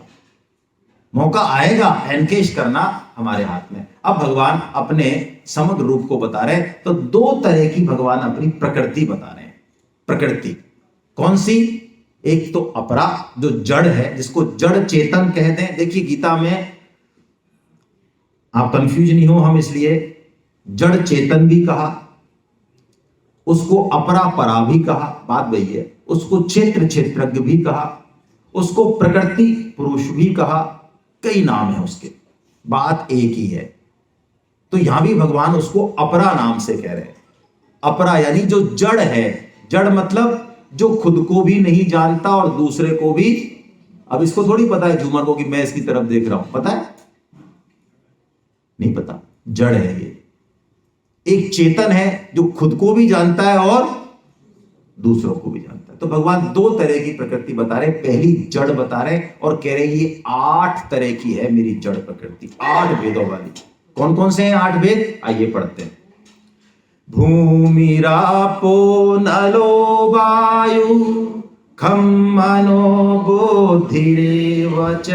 मौका आएगा। एनकेश करना हमारे हाथ में। अब भगवान अपने समग्र रूप को बता रहे, तो 2 तरह की भगवान अपनी प्रकृति बता रहे हैं। प्रकृति कौन सी? एक तो अपरा, जो जड़ है, जिसको जड़ चेतन कहते हैं। देखिए गीता में, आप कंफ्यूज नहीं हो, हम इसलिए जड़ चेतन भी कहा, उसको अपरा परा भी कहा, बात वही है। उसको क्षेत्र क्षेत्रज्ञ भी कहा, उसको प्रकृति पुरुष भी कहा, कई नाम है उसके, बात एक ही है। तो यहां भी भगवान उसको अपरा नाम से कह रहे हैं। अपरा यानी जो जड़ है। जड़ मतलब जो खुद को भी नहीं जानता और दूसरे को भी। अब इसको थोड़ी पता है झूमर को कि मैं इसकी तरफ देख रहा हूं, पता है? नहीं पता, जड़ है ये। एक चेतन है जो खुद को भी जानता है और दूसरों को भी जानता है। तो भगवान दो तरह की प्रकृति बता रहे, पहली जड़ बता रहे और कह रहे ये 8 तरह की है मेरी जड़ प्रकृति, 8 भेदों वाली। कौन कौन से हैं 8 भेद, आइए पढ़ते हैं। भूमि रापो नलो वायु खम मनो बुद्धिरेव च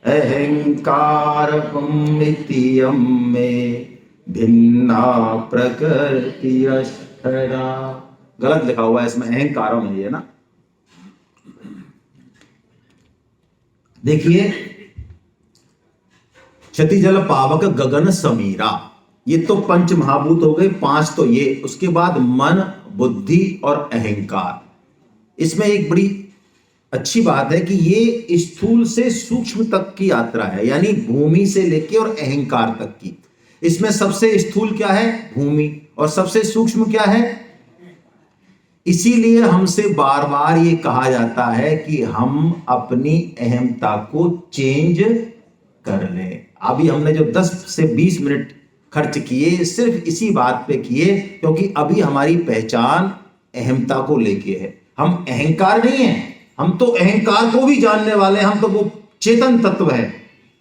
अहंकार मितियम में भिन्ना प्रकृति अष्टरा। गलत लिखा हुआ है इसमें, अहंकारों में ये ना, देखिए क्षति जल पावक गगन समीरा, ये तो पंच महाभूत हो गए, 5 तो ये, उसके बाद मन बुद्धि और अहंकार। इसमें एक बड़ी अच्छी बात है कि ये स्थूल से सूक्ष्म तक की यात्रा है, यानी भूमि से लेके और अहंकार तक की। इसमें सबसे स्थूल क्या है, भूमि, और सबसे सूक्ष्म क्या है। इसीलिए हमसे बार बार ये कहा जाता है कि हम अपनी अहमता को चेंज कर लें। अभी हमने जो 10 से 20 मिनट खर्च किए सिर्फ इसी बात पे किए, क्योंकि अभी हमारी पहचान अहमता को लेके है। हम अहंकार नहीं है, हम तो अहंकार को भी जानने वाले हैं, हम तो वो चेतन तत्व है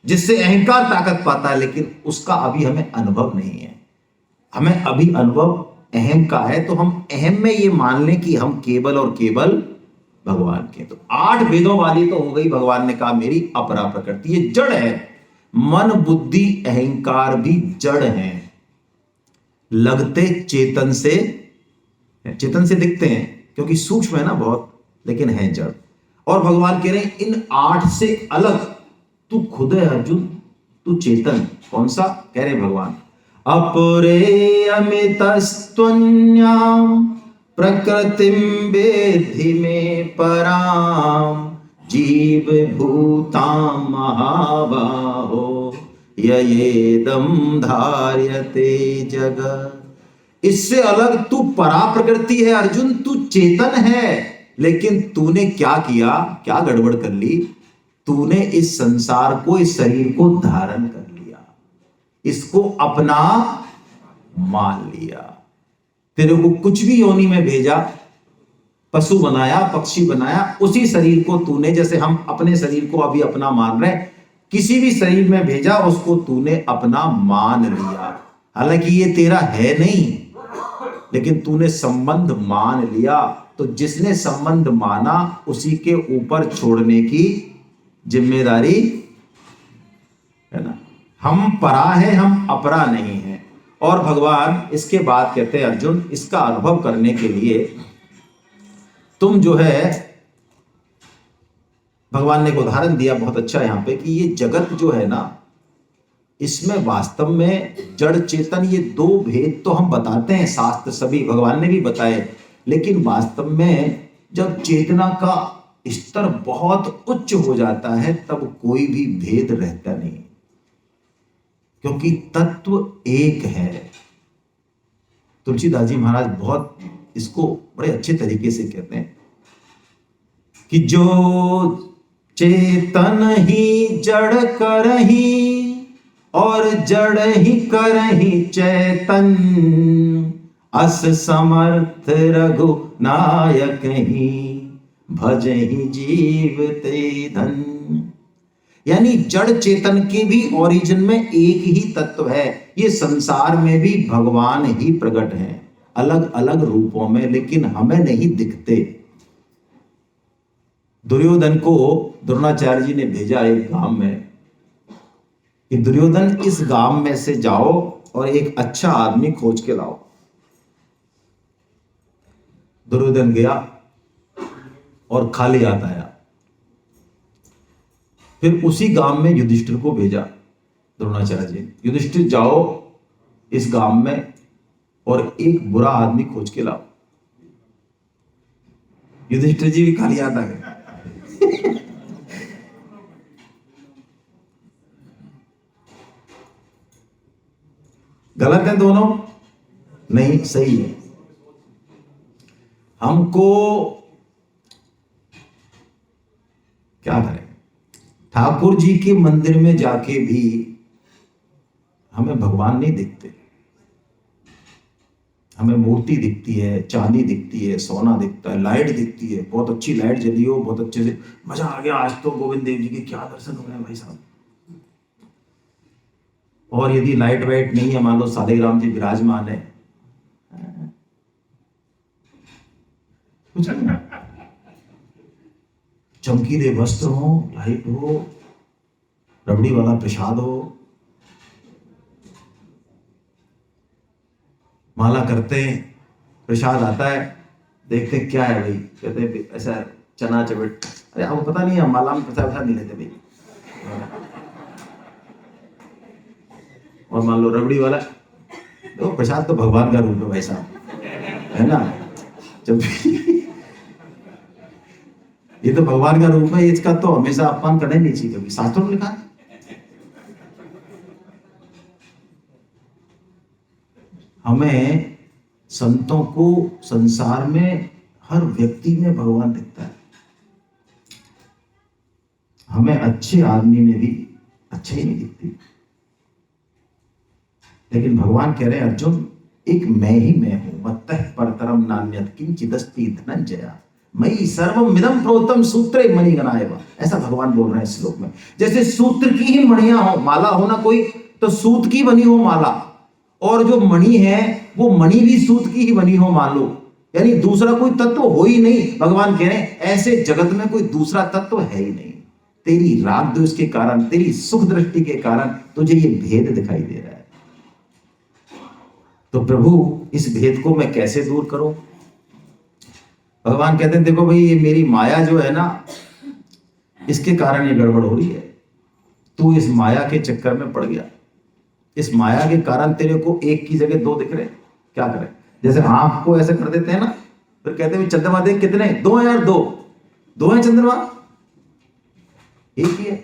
जिससे अहंकार ताकत पाता है, लेकिन उसका अभी हमें अनुभव नहीं है। हमें अभी अनुभव अहम का है, तो हम अहम में ये मान लें कि हम केवल और केवल भगवान के। तो 8 भेदों वाली तो हो गई, भगवान ने कहा मेरी अपरा प्रकृति, ये जड़ है। मन बुद्धि अहंकार भी जड़ हैं, लगते चेतन से दिखते हैं क्योंकि सूक्ष्म है ना बहुत, लेकिन है जड़। और भगवान कह रहे हैं इन 8 से अलग तू खुद है अर्जुन, तू चेतन। कौन सा, कह रहे भगवान अपरे अमितस्त्वन्याम प्रकृतिम वेद्धि में पराम जीव भूताम महाबाहो ययेदम धार्यते जगत। इससे अलग तू परा प्रकृति है अर्जुन, तू चेतन है, लेकिन तूने क्या किया, क्या गड़बड़ कर ली, तूने इस संसार को, इस शरीर को धारण कर लिया, इसको अपना मान लिया। तेरे को कुछ भी योनि में भेजा, पशु बनाया, पक्षी बनाया, उसी शरीर को तूने, जैसे हम अपने शरीर को अभी अपना मान रहे, किसी भी शरीर में भेजा उसको तूने अपना मान लिया। हालांकि ये तेरा है नहीं, लेकिन तूने संबंध मान लिया। तो जिसने संबंध माना उसी के ऊपर छोड़ने की जिम्मेदारी है ना। हम परा है, हम अपरा नहीं है। और भगवान इसके बाद कहते हैं अर्जुन, इसका अनुभव करने के लिए तुम जो है, भगवान ने एक उदाहरण दिया बहुत अच्छा यहां पे कि ये जगत जो है ना, इसमें वास्तव में जड़ चेतन, ये 2 भेद तो हम बताते हैं, शास्त्र सभी भगवान ने भी बताए, लेकिन वास्तव में जब चेतना का स्तर बहुत उच्च हो जाता है तब कोई भी भेद रहता नहीं, क्योंकि तत्व एक है। तुलसीदास जी महाराज बहुत इसको बड़े अच्छे तरीके से कहते हैं कि जो चेतन ही जड़ करही और जड़ ही करही चेतन, अस समर्थ रघु नायक ही भजहि जीव ते धन। यानी जड़ चेतन के भी ओरिजिन में एक ही तत्व है। ये संसार में भी भगवान ही प्रकट हैं, अलग अलग रूपों में, लेकिन हमें नहीं दिखते। दुर्योधन को द्रोणाचार्य जी ने भेजा एक गांव में कि दुर्योधन इस गांव में से जाओ और एक अच्छा आदमी खोज के लाओ। दुर्योधन गया और खाली हाथ आया। फिर उसी गांव में युधिष्ठिर को भेजा द्रोणाचार्य जी, युधिष्ठिर जाओ इस गांव में और एक बुरा आदमी खोज के लाओ। युधिष्ठिर जी भी खाली हाथ आ गए। गलत है दोनों? नहीं, सही है। हमको क्या करें, ठाकुर जी के मंदिर में जाके भी हमें भगवान नहीं दिखते। हमें मूर्ति दिखती है, चांदी दिखती है, सोना दिखता है, लाइट दिखती है, बहुत अच्छी लाइट जली हो, बहुत अच्छे से मजा आ गया, आज तो गोविंद देव जी के क्या दर्शन हो रहे हैं भाई साहब। और यदि लाइट वाइट नहीं है, मान लो सालिग्राम जी विराजमान है, कुछ नहीं, चमकीले वस्त्र हो, लाइट हो, रबड़ी वाला प्रसाद हो, माला करते हैं, प्रसाद आता है, देखते हैं क्या है भाई, कहते हैं ऐसा चना चबट, अरे आपको पता नहीं है माला में प्रसाद नहीं लेते भाई। और मान लो रबड़ी वाला, तो प्रसाद तो भगवान का रूप है भाई साहब, है ना। जब ये तो भगवान का रूप है, इसका तो हमेशा अपमान करना ही नहीं चाहिए, कभी शास्त्रों में लिखा है। हमें संतों को संसार में हर व्यक्ति में भगवान दिखता है, हमें अच्छे आदमी में भी अच्छे ही नहीं दिखती। लेकिन भगवान कह रहे हैं अर्जुन, एक मैं ही मैं हूं, मत्तः परतरम नान्यत् किंचिदस्ति धनंजया मयि सर्वम मिदं प्रोतम सूत्रे मणिगणाय। ऐसा भगवान बोल रहे हैं श्लोक में। जैसे सूत्र की ही मणियां हो, माला हो ना कोई तो सूत की बनी हो माला, और जो मणि है वो मणि भी सूत की ही बनी हो मान लो, यानी दूसरा कोई तत्व हो ही नहीं। भगवान कह रहे हैं ऐसे जगत में कोई दूसरा तत्व है ही नहीं। तेरी राग द्वेष के कारण, तेरी सुख दृष्टि के कारण तुझे ये भेद दिखाई दे रहा है। तो प्रभु इस भेद को मैं कैसे दूर करूं? भगवान कहते हैं देखो भाई, ये मेरी माया जो है ना, इसके कारण ये गड़बड़ हो रही है। तू इस माया के चक्कर में पड़ गया, इस माया के कारण तेरे को एक की जगह दो दिख रहे। क्या करें? जैसे आंख को ऐसे कर देते हैं ना, फिर कहते हैं चंद्रमा देख कितने, दो हैं यार, दो हैं चंद्रमा, एक ही है।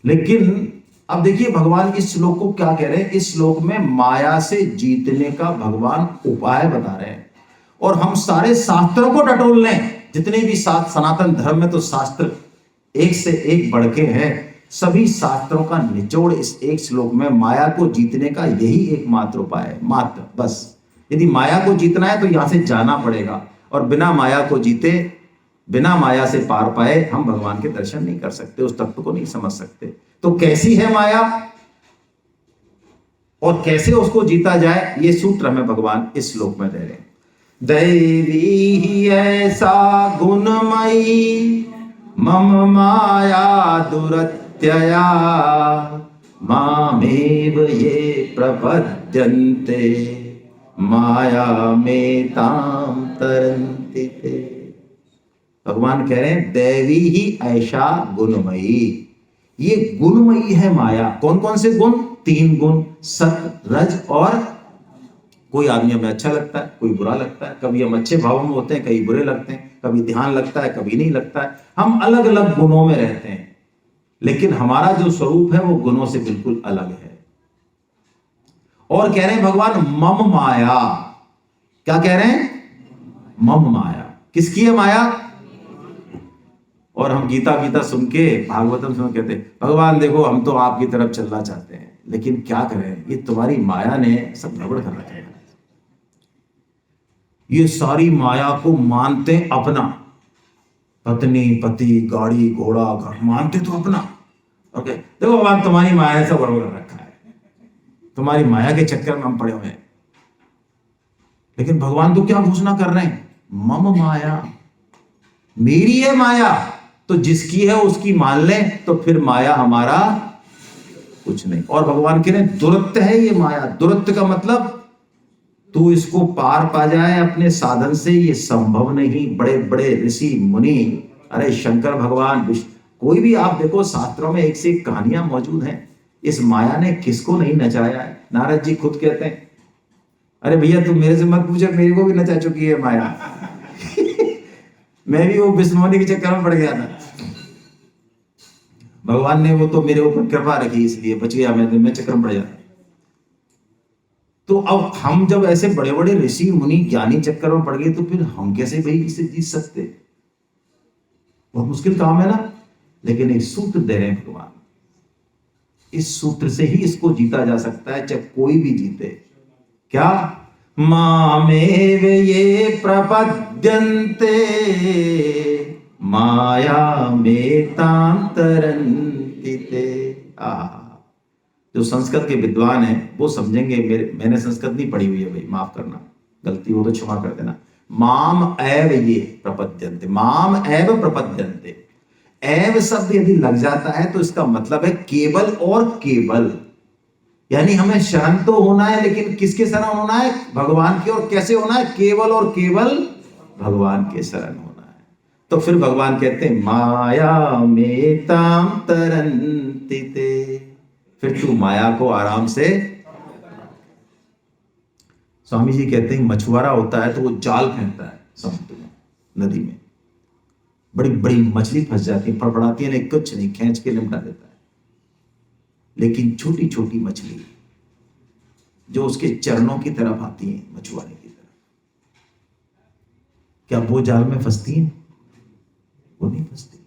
लेकिन अब देखिए भगवान इस श्लोक को क्या कह रहे हैं। इस श्लोक में माया से जीतने का भगवान उपाय बता रहे हैं। और हम सारे शास्त्रों को टटोल लें, जितने भी शास्त्र, सनातन धर्म में तो शास्त्र एक से एक बढ़ के हैं, सभी शास्त्रों का निचोड़ इस एक श्लोक में माया को जीतने का यही एकमात्र उपाय है, मात्र बस। यदि माया को जीतना है तो यहां से जाना पड़ेगा, और बिना माया को जीते, बिना माया से पार पाए हम भगवान के दर्शन नहीं कर सकते, उस तत्व को नहीं समझ सकते। तो कैसी है माया और कैसे उसको जीता जाए, ये सूत्र हमें भगवान इस श्लोक में दे रहे हैं। दैवी ही ऐसा गुणमयी मम माया दुरत्यया मामेव ये प्रपद्यन्ते माया में ताम तरन्ति ते। भगवान कह रहे हैं देवी ही ऐसा गुणमयी, ये गुणमयी है माया। कौन कौन से गुण? 3 गुण, सत, रज और। कोई आदमी हमें अच्छा लगता है, कोई बुरा लगता है, कभी हम अच्छे भाव में होते हैं, कभी बुरे लगते हैं, कभी ध्यान लगता है, कभी नहीं लगता है। हम अलग अलग गुणों में रहते हैं, लेकिन हमारा जो स्वरूप है वो गुणों से बिल्कुल अलग है। और कह रहे हैं भगवान मम माया। क्या कह रहे हैं? मम माया। किसकी है माया? और हम गीता सुन के, भागवतम सुन कहते भगवान देखो हम तो आपकी तरफ चलना चाहते हैं, लेकिन क्या करें, ये तुम्हारी माया ने सब गड़बड़ कर रखा है। ये सारी माया को मानते अपना, पत्नी, पति, गाड़ी, घोड़ा, घर मानते तो अपना। ओके, देखो भगवान तुम्हारी माया ने सब गड़बड़ कर रखा है, तुम्हारी माया के चक्कर में हम पड़े हुए हैं। लेकिन भगवान तो क्या घोषणा कर रहे हैं? मम माया, मेरी है माया, तो जिसकी है उसकी मान ले, तो फिर माया हमारा कुछ नहीं। और भगवान कह रहे हैं दुरत्य है ये माया। दुरत्य का मतलब तू इसको पार पा जाए अपने साधन से, ये संभव नहीं। बड़े बड़े ऋषि मुनि, अरे शंकर भगवान, कोई भी आप देखो शास्त्रों में एक से एक कहानियां मौजूद हैं। इस माया ने किसको नहीं नचाया है। नारद जी खुद कहते हैं अरे भैया तू मेरे से मत पूछे, मेरे को भी नचा चुकी है माया। मैं भी वो विष्णुमुनि के चक्कर में पड़ गया था, भगवान ने वो तो मेरे ऊपर कृपा रखी, इसलिए बच गया, मैं चक्कर में पड़ जाता। तो अब हम जब ऐसे बड़े बड़े ऋषि मुनि ज्ञानी चक्कर में पड़ गए, तो फिर हम कैसे भाई इसे जीत सकते? बहुत मुश्किल काम है ना। लेकिन एक सूत्र दे रहे हैं भगवान, इस सूत्र से ही इसको जीता जा सकता है, चाहे कोई भी जीते। क्या? मामेव ये प्रपद्यन्ते माया मेतां तरन्ति ते। जो संस्कृत के विद्वान हैं वो समझेंगे। मैंने संस्कृत नहीं पढ़ी हुई है भाई, माफ करना, गलती हो तो क्षमा कर देना। माम एव ये प्रपद्यन्ते, माम एव प्रपद्यन्ते। एव शब्द यदि लग जाता है तो इसका मतलब है केवल और केवल, यानी हमें शरण तो होना है, लेकिन किसके शरण होना है? भगवान के। और कैसे होना है? केवल और केवल भगवान के शरण होना है। तो फिर भगवान कहते हैं माया मेतां तरन्ति ते, फिर तू माया को आराम से। स्वामी जी कहते हैं मछुआरा होता है तो वो जाल फेंकता है समुद्र में, नदी में, बड़ी बड़ी मछली फंस जाती है, फड़फड़ाती है, नहीं कुछ नहीं, खींच के निपटा देता है। लेकिन छोटी छोटी मछली जो उसके चरणों की तरफ आती है, मछुआरे की तरफ, क्या वो जाल में फंसती हैं? वो नहीं फंसती।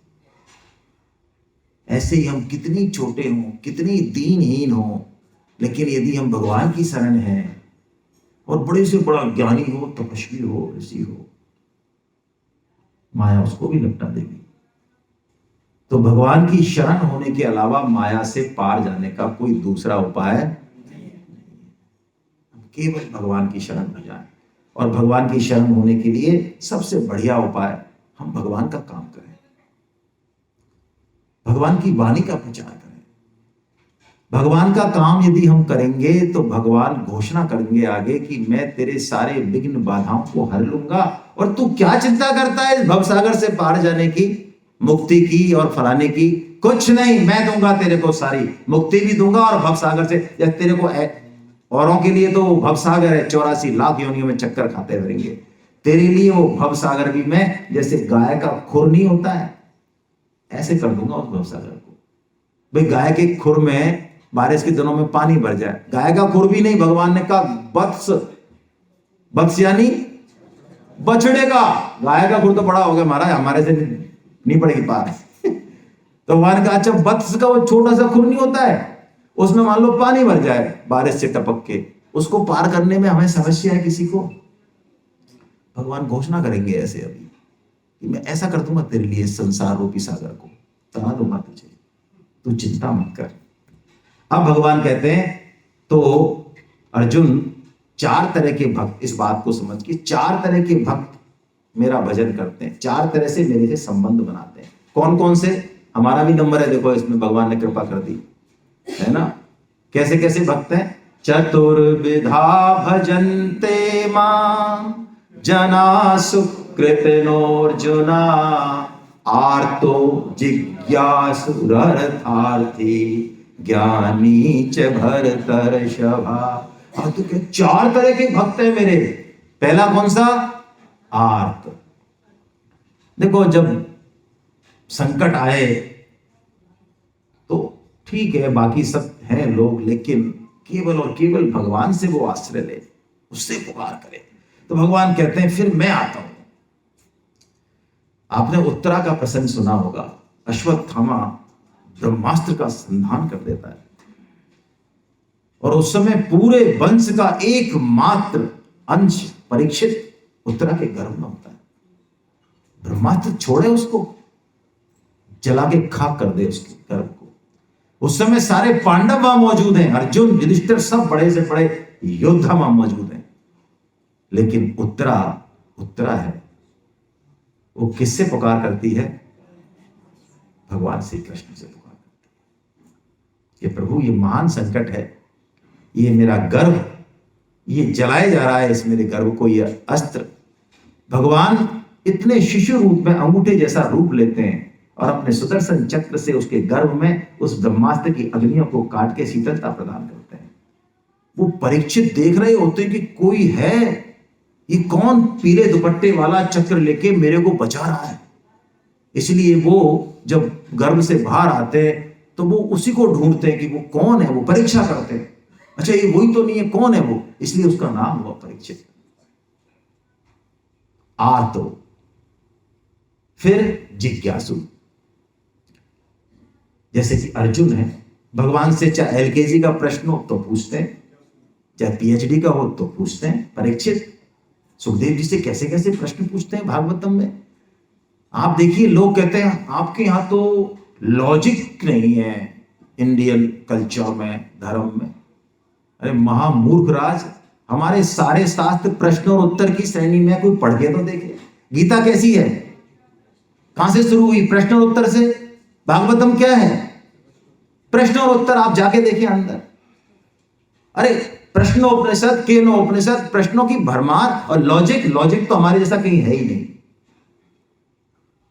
ऐसे ही हम कितनी छोटे हों, कितनी दीनहीन हों, लेकिन यदि हम भगवान की शरण हैं और बड़े से बड़ा ज्ञानी हो, तपस्वी हो, ऋषि हो, माया उसको भी लपटा देगी। तो भगवान की शरण होने के अलावा माया से पार जाने का कोई दूसरा उपाय नहीं है। केवल भगवान की शरण हो जाए। और भगवान की शरण होने के लिए सबसे बढ़िया उपाय, हम भगवान का काम करें, भगवान की वाणी का प्रचार करें। भगवान का काम यदि हम करेंगे तो भगवान घोषणा करेंगे आगे कि मैं तेरे सारे विघ्न बाधाओं को हर लूंगा, और तू क्या चिंता करता है इस भवसागर से पार जाने की, मुक्ति की और फलाने की? कुछ नहीं, मैं दूंगा तेरे को सारी मुक्ति भी दूंगा, और भवसागर से या तेरे को, औरों के लिए तो भवसागर है, 84 लाख योनियों में चक्कर खाते रहेंगे, तेरे लिए वो भवसागर भी मैं जैसे गाय का खुर नहीं होता है, ऐसे कर दूंगा उस भवसागर को। भाई गाय के खुर में बारिश के दिनों में पानी भर जाए, गाय का खुर भी नहीं, भगवान ने कहा वत्स, वत्स यानी बछड़े का, गाय का खुर तो बड़ा हो गया महाराज, हमारे से नहीं पड़ेगी पार। तो भगवान ने कहा अच्छा वत्स का वो छोटा सा खुर नहीं होता है, उसमें मान लो पानी भर जाए बारिश से टपक के, उसको पार करने में हमें समस्या है किसी को, भगवान घोषणा करेंगे ऐसे अभी कि मैं ऐसा कर दूंगा तेरे लिए, संसार रूपी सागर को तरा दूंगा तुझे, तू चिंता मत कर। अब भगवान कहते हैं तो अर्जुन, 4 तरह के भक्त, इस बात को समझ के 4 तरह के भक्त मेरा भजन करते हैं, 4 तरह से मेरे से संबंध बनाते हैं। कौन कौन से? हमारा भी नंबर है, देखो इसमें भगवान ने कृपा कर दी है ना। कैसे कैसे भक्त हैं? चतुर्विधा भजन्ते मां जना सुकृतनोर्जुना आर्तो जिज्ञासुरर्थार्थी ज्ञानी च भरतर्षभा। तो क्या 4 तरह के भक्त हैं मेरे। पहला कौन सा? आर्त। देखो जब संकट आए तो ठीक है, बाकी सब हैं लोग, लेकिन केवल और केवल भगवान से वो आश्रय ले, उससे पुकार करे। तो भगवान कहते हैं फिर मैं आता हूं। आपने उत्तरा का प्रसंग सुना होगा, अश्वत्थामा ब्रह्मास्त्र का संधान कर देता है, और उस समय पूरे वंश का एकमात्र अंश परीक्षित उत्तरा के गर्भ में होता है। ब्रह्मास्त्र छोड़े उसको, जला के खाक कर दे उसके गर्भ को। उस समय सारे पांडव वहां मौजूद हैं, अर्जुन युधिष्ठिर सब बड़े से बड़े योद्धा वहां मौजूद हैं, लेकिन उत्तरा है, वो किससे पुकार करती है? भगवान श्री कृष्ण से पुकार करती है कि प्रभु ये महान संकट है, ये मेरा गर्भ, ये जलाया जा रहा है, इस मेरे गर्भ को ये अस्त्र। भगवान इतने शिशु रूप में अंगूठे जैसा रूप लेते हैं और अपने सुदर्शन चक्र से उसके गर्भ में उस ब्रह्मास्त्र की अग्नियों को काट के शीतलता प्रदान करते हैं। वो परीक्षित देख रहे होते हैं कि कोई है, ये कौन पीले दुपट्टे वाला चक्र लेके मेरे को बचा रहा है। इसलिए वो जब गर्भ से बाहर आते हैं तो वो उसी को ढूंढते हैं कि वो कौन है, वो परीक्षा करते हैं, अच्छा ये वही तो नहीं है, कौन है वो, इसलिए उसका नाम हुआ परीक्षित। आर्तो, फिर जिज्ञासु, जैसे कि अर्जुन है, भगवान से चाहे एलकेजी का प्रश्न हो तो पूछते हैं, चाहे पीएचडी का हो तो पूछते हैं। परीक्षित सुखदेव जी से कैसे कैसे प्रश्न पूछते हैं भागवतम में। आप देखिए, लोग कहते हैं आपके यहाँ तो लॉजिक नहीं है इंडियन कल्चर में, धर्म में। अरे महामूर्ख राज, हमारे सारे शास्त्र प्रश्न और उत्तर की श्रेणी में, कोई पढ़ के तो देखे। गीता कैसी है, कहां से शुरू हुई? प्रश्न और उत्तर से। भागवतम क्या है? प्रश्न और उत्तर। आप जाके देखिए अंदर। अरे प्रश्नोपनिषद, केनोपनिषद, प्रश्नों की भरमार। और लॉजिक, लॉजिक तो हमारे जैसा कहीं है ही नहीं।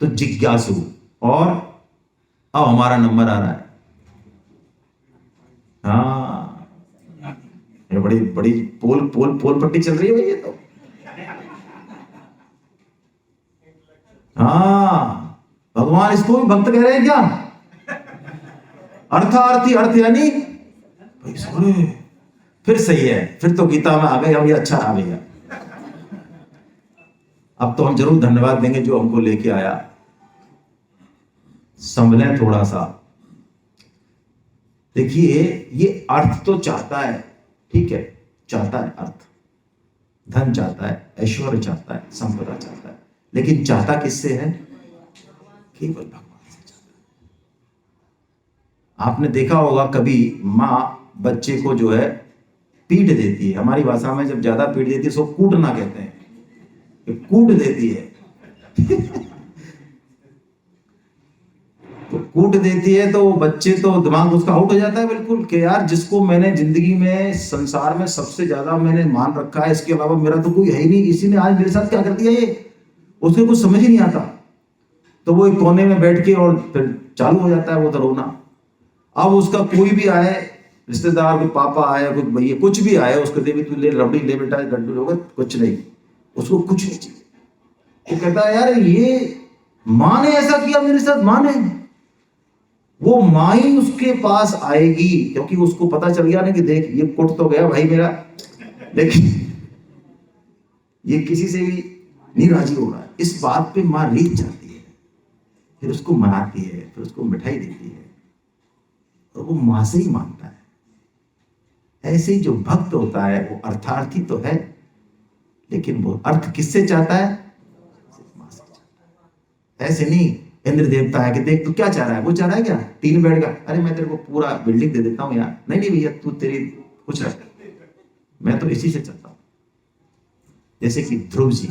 तो जिज्ञासु। और अब हमारा नंबर आ रहा है। हाँ, ये बड़ी बड़ी पोल पोल पोल पट्टी चल रही है भाई ये तो। हाँ, भगवान इसको भी भक्त कह रहे हैं क्या? अर्थार्थी, अर्थ यानी भाई सॉरी, फिर सही है, फिर तो गीता में आ गए हम, ये अच्छा आ गया। अब तो हम जरूर धन्यवाद देंगे जो हमको लेके आया। संभलें थोड़ा सा। देखिए, ये अर्थ तो चाहता है, ठीक है, चाहता है अर्थ, धन चाहता है, ऐश्वर्य चाहता है, संपदा चाहता है, लेकिन चाहता किससे है? केवल भगवान से चाहता है। आपने देखा होगा कभी माँ बच्चे को जो है पीट देती है, हमारी भाषा में जब ज्यादा पीट देती है उसको कूटना कहते हैं, कूट देती है। तो कूट देती है तो बच्चे तो दिमाग उसका आउट हो जाता है बिल्कुल, कि यार जिसको मैंने जिंदगी में, संसार में सबसे ज्यादा मैंने मान रखा है, इसके अलावा मेरा तो कोई है ही नहीं, इसी ने आज मेरे साथ क्या कर दिया ये, उसको कुछ समझ ही नहीं आता। तो वो एक कोने में बैठ के और फिर चालू हो जाता है वो तो रोना। अब उसका कोई भी आए, रिश्तेदार, कोई पापा आए, कोई भैया, कुछ भी आए, उसको दे भी, तू ले रबड़ी ले बेटा, गड्ढू होगा, कुछ नहीं, उसको कुछ नहीं चाहिए। वो कहता है यार ये माँ ने ऐसा किया मेरे साथ, माँ ने, वो माँ ही उसके पास आएगी, क्योंकि उसको पता चल गया ना कि देख ये कुट तो गया भाई मेरा, लेकिन ये किसी से भी नहीं राजी हो रहा है। इस बात पे माँ रीत जाती है, फिर उसको मनाती है, फिर उसको मिठाई देती है, और वो माँ से ही मानता है। ऐसे ही जो भक्त होता है वो अर्थार्थी तो है, लेकिन वो अर्थ किससे चाहता है? माँ से चाहता है। ऐसे नहीं इंद्र देवता है कि देख तू क्या चाह रहा है, वो चाह रहा है क्या 3 बेड का? अरे मैं तेरे को पूरा बिल्डिंग दे देता हूं यार। नहीं नहीं भैया, तू तेरी कुछ रख, मैं तो इसी से चाहता हूं। जैसे कि ध्रुव जी,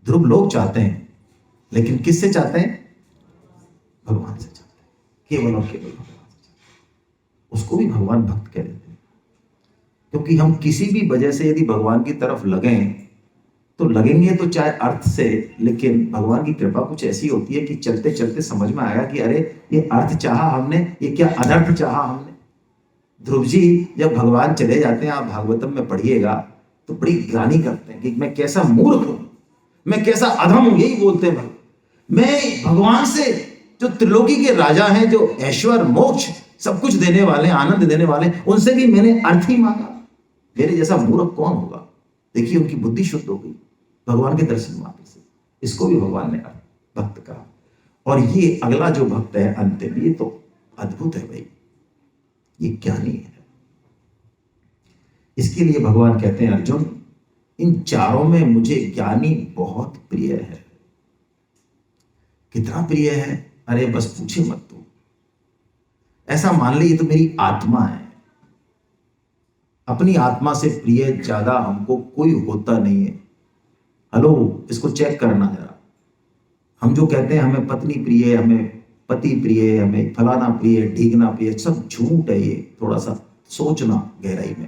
ध्रुव लोग चाहते हैं, लेकिन किससे चाहते हैं? भगवान से चाहते हैं, केवल और केवल भगवान से चाहते हैं। उसको भी भगवान भक्त कह देते हैं, क्योंकि हम किसी भी वजह से यदि भगवान की तरफ लगें तो लगेंगे तो चाहे अर्थ से, लेकिन भगवान की कृपा कुछ ऐसी होती है कि चलते चलते समझ में आएगा कि अरे ये अर्थ चाहा हमने, ये क्या अनर्थ चाहा हमने। ध्रुव जी जब भगवान चले जाते हैं, आप भागवतम में पढ़िएगा तो बड़ी ग्लानि करते हैं कि मैं कैसा मूर्ख हूं, मैं कैसा अधम हूं, यही बोलते हैं। मैं भगवान से, जो त्रिलोकी के राजा हैं, जो ऐश्वर्य मोक्ष सब कुछ देने वाले, आनंद देने वाले, उनसे भी मैंने अर्थ ही मांगा। मेरे जैसा मूर्ख कौन होगा। देखिए उनकी बुद्धि शुद्ध हो गई भगवान के दर्शन मात्र से। इसको भी भगवान ने भक्त कहा। और ये अगला जो भक्त है अंतिम, ये तो अद्भुत है भाई, ये ज्ञानी है। इसके लिए भगवान कहते हैं अर्जुन, इन चारों में मुझे ज्ञानी बहुत प्रिय है। कितना प्रिय है? अरे बस पूछे मत तू। ऐसा मान ली ये तो मेरी आत्मा है। अपनी आत्मा से प्रिय ज्यादा हमको कोई होता नहीं है। हेलो, इसको चेक करना जरा। हम जो कहते हैं हमें पत्नी प्रिय है, हमें पति प्रिय है, हमें फलाना प्रिय है, ढीगना प्रिय, सब झूठ है। ये थोड़ा सा सोचना गहराई में।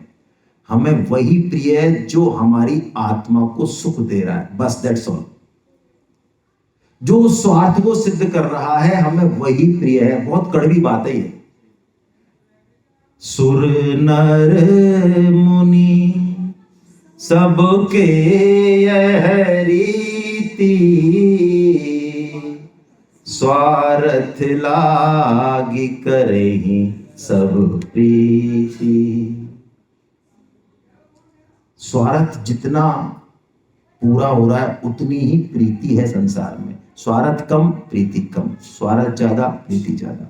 हमें वही प्रिय है जो हमारी आत्मा को सुख दे रहा है, बस दैट्स ऑल। जो स्वार्थ को सिद्ध कर रहा है हमें वही प्रिय है। बहुत कड़वी बात है ये। सुर नर मुनि सबके यह रीति, स्वार्थ लागी करहि सब प्रीति। स्वार्थ जितना पूरा हो रहा है उतनी ही प्रीति है संसार में। स्वार्थ कम, प्रीति कम। स्वार्थ ज्यादा, प्रीति ज्यादा।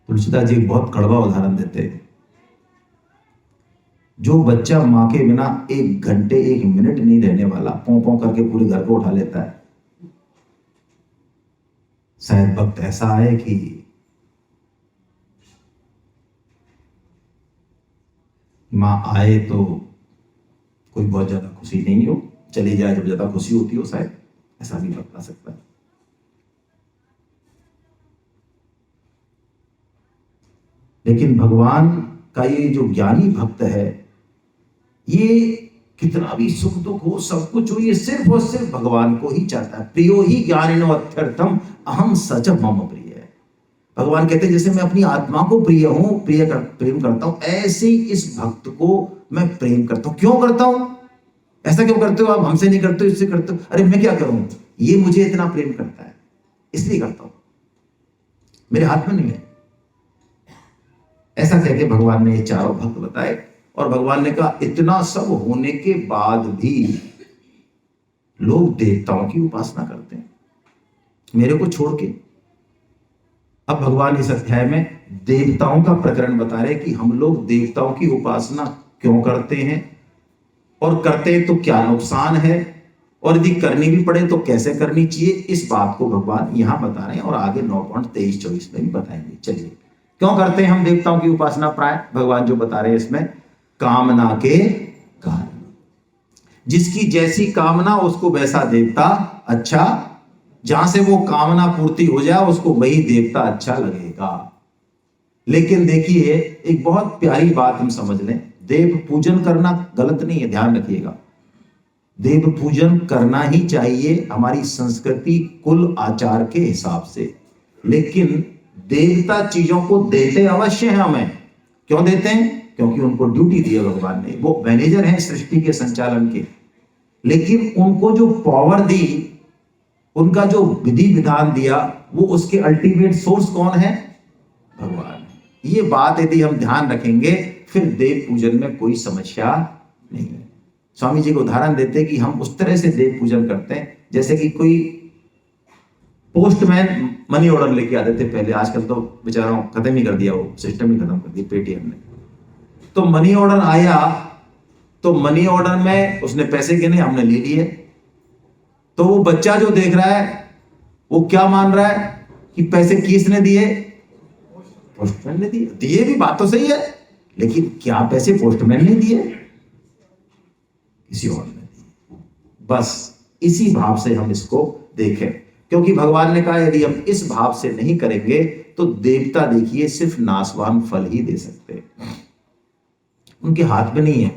तुलसीदास जी बहुत कड़वा उदाहरण देते हैं। जो बच्चा माँ के बिना 1 घंटे 1 मिनट नहीं रहने वाला, पों पों करके पूरे घर को उठा लेता है, शायद वक्त ऐसा आए कि माँ आए तो कोई बहुत ज्यादा खुशी नहीं हो, चली जाए जब ज्यादा खुशी होती हो, शायद ऐसा भी वक्त आ सकता है। लेकिन भगवान का ये जो ज्ञानी भक्त है, ये कितना भी सुख दुख हो, सब कुछ हो, ये सिर्फ और सिर्फ भगवान को ही चाहता है। प्रियो ही ज्ञानिनो अत्यर्थम अहम सच मम प्रिय। भगवान कहते हैं जैसे मैं अपनी आत्मा को प्रेम करता हूं, ऐसे ही इस भक्त को मैं प्रेम करता हूं। क्यों करता हूं? ऐसा क्यों करते हो आप? हमसे नहीं करते हो, इससे करते हो। अरे मैं क्या करूं, ये मुझे इतना प्रेम करता है इसलिए करता हूं, मेरे हाथ में नहीं है। ऐसा कह के भगवान ने ये चारों भक्त बताए। और भगवान ने कहा इतना सब होने के बाद भी लोग देवताओं की उपासना करते हैं मेरे को छोड़ के। अब भगवान इस अध्याय में देवताओं का प्रकरण बता रहे कि हम लोग देवताओं की उपासना क्यों करते हैं, और करते हैं तो क्या नुकसान है, और यदि करनी भी पड़े तो कैसे करनी चाहिए। इस बात को भगवान यहां बता रहे हैं और आगे 9.23-24 में भी बताएंगे। चलिए, क्यों करते हैं हम देवताओं की उपासना? प्राय भगवान जो बता रहे हैं इसमें, कामना के कारण। जिसकी जैसी कामना उसको वैसा देवता अच्छा, जहां से वो कामना पूर्ति हो जाए उसको वही देवता अच्छा लगेगा। लेकिन देखिए, एक बहुत प्यारी बात हम समझ लें, देव पूजन करना गलत नहीं है, ध्यान रखिएगा। देव पूजन करना ही चाहिए हमारी संस्कृति कुल आचार के हिसाब से। लेकिन देवता चीजों को देते अवश्य हैं हमें। क्यों देते हैं? क्योंकि उनको ड्यूटी दी है भगवान ने, वो मैनेजर हैं सृष्टि के संचालन के। लेकिन उनको जो पावर दी, उनका जो विधि विधान दिया, वो उसके अल्टीमेट सोर्स कौन है? भगवान। ये बात यदि हम ध्यान रखेंगे फिर देव पूजन में कोई समस्या नहीं है। स्वामी जी को उदाहरण देते कि हम उस तरह से देव पूजन करते हैं जैसे कि कोई पोस्टमैन मनी ऑर्डर लेके आते थे पहले, आजकल तो बेचारों खत्म ही कर दिया, वो सिस्टम ही खत्म कर दिया पेटीएम ने। तो मनी ऑर्डर आया तो मनी ऑर्डर में उसने पैसे गिने, हमने ले लिए। तो वो बच्चा जो देख रहा है वो क्या मान रहा है कि पैसे किसने दिए? पोस्टमैन ने दिए। दिए भी, बात तो सही है, लेकिन क्या पैसे पोस्टमैन ने दिए? किसी और ने दिए। बस इसी भाव से हम इसको देखें, क्योंकि भगवान ने कहा यदि हम इस भाव से नहीं करेंगे तो देवता देखिए सिर्फ नाशवान फल ही दे सकते हैं। उनके हाथ में नहीं है।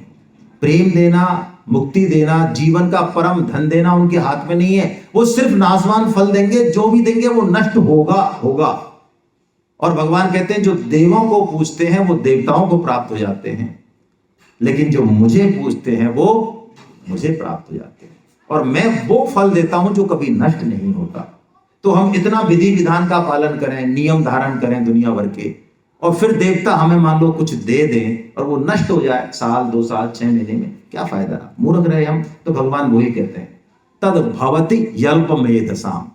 प्रेम देना, मुक्ति देना, जीवन का परम धन देना उनके हाथ में नहीं है। वो सिर्फ नाशवान फल देंगे, जो भी देंगे वो नष्ट होगा। और भगवान कहते हैं जो देवों को पूजते हैं वो देवताओं को प्राप्त हो जाते हैं, लेकिन जो मुझे पूजते हैं वो मुझे प्राप्त हो जाते हैं। और मैं वो फल देता हूं जो कभी नष्ट नहीं होता। तो हम इतना विधि विधान का पालन करें, नियम धारण करें दुनिया भर के, और फिर देवता हमें मान लो कुछ दे दें और वो नष्ट हो जाए 1 साल 2 साल 6 महीने में, क्या फायदा? मूर्ख रहे हम। तो भगवान वही कहते हैं, तद भवति यल्पमेधसाम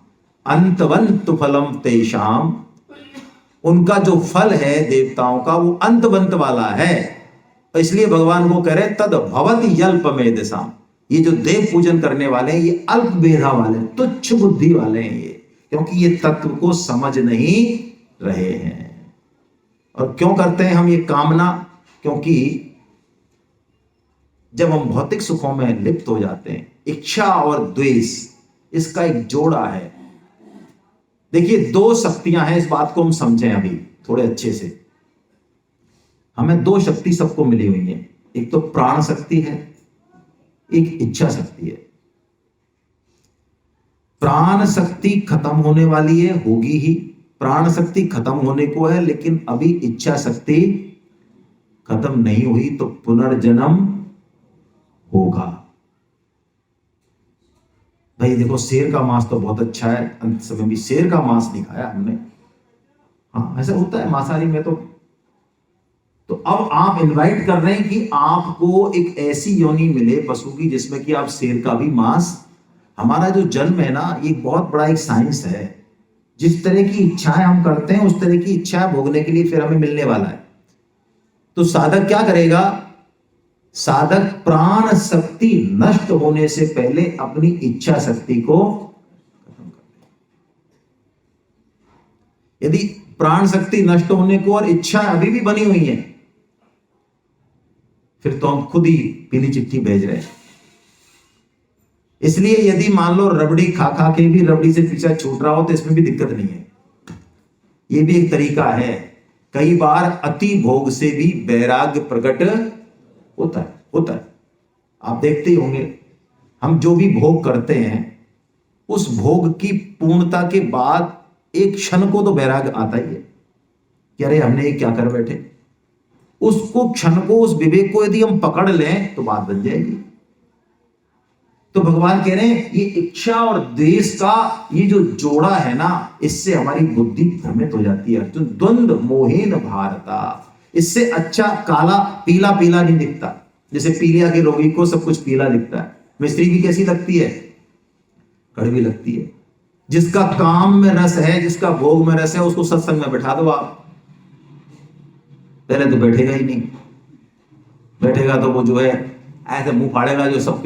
अंतवंत फलम तेषाम। उनका जो फल है देवताओं का वो अंतवंत वाला है। इसलिए भगवान को कह रहे तद भवति यल्पमेधसाम। ये जो देव पूजन करने वाले हैं ये अल्प मेधा वाले, तुच्छ बुद्धि वाले हैं ये, क्योंकि ये तत्व को समझ नहीं रहे हैं। और क्यों करते हैं हम ये कामना? क्योंकि जब हम भौतिक सुखों में लिप्त हो जाते हैं, इच्छा और द्वेष इसका एक जोड़ा है। देखिए 2 शक्तियां हैं, इस बात को हम समझें अभी थोड़े अच्छे से। हमें 2 शक्ति सबको मिली हुई है, एक तो प्राण शक्ति है, एक इच्छा शक्ति है। प्राण शक्ति खत्म होने वाली है, होगी ही। प्राण शक्ति खत्म होने को है, लेकिन अभी इच्छा शक्ति खत्म नहीं हुई, तो पुनर्जन्म होगा। भाई देखो, शेर का मांस तो बहुत अच्छा है, अंत समय भी शेर का मांस नहीं खाया हमने। हाँ, ऐसा होता है मांसाहारी में तो अब आप इनवाइट कर रहे हैं कि आपको एक ऐसी योनि मिले पशु की जिसमें कि आप शेर का भी मांस। हमारा जो जन्म है ना, ये बहुत बड़ा एक साइंस है। जिस तरह की इच्छाएं हम करते हैं उस तरह की इच्छाएं भोगने के लिए फिर हमें मिलने वाला है। तो साधक क्या करेगा? साधक प्राण शक्ति नष्ट होने से पहले अपनी इच्छा शक्ति को खत्म कर दे। यदि प्राण शक्ति नष्ट होने को और इच्छा अभी भी बनी हुई है, फिर तो हम खुद ही पीली चिट्ठी भेज रहे हैं। इसलिए यदि मान लो रबड़ी खा खा के भी रबड़ी से पीछा छूट रहा हो तो इसमें भी दिक्कत नहीं है। ये भी एक तरीका है। कई बार अति भोग से भी वैराग्य प्रकट होता है। आप देखते ही होंगे, हम जो भी भोग करते हैं उस भोग की पूर्णता के बाद एक क्षण को तो वैराग्य आता ही है कि अरे हमने ये क्या कर बैठे। उसको क्षण को, उस विवेक को यदि हम पकड़ लें तो बात बन जाएगी। तो भगवान कह रहे हैं ये इच्छा और द्वेष का ये जो जोड़ा है ना, इससे हमारी बुद्धि भ्रमित हो जाती है। अर्जुन, द्वंद्व मोहेन भारता, इससे अच्छा काला पीला पीला नहीं दिखता। जैसे पीलिया के रोगी को सब कुछ पीला दिखता है, मिस्त्री भी कैसी लगती है? कड़वी लगती है। जिसका काम में रस है, जिसका भोग में रस है, उसको सत्संग में बैठा दो आप, पहले तो बैठेगा ही नहीं। बैठेगा तो वो जो है ऐसे मुंह फाड़ेगा, जो सब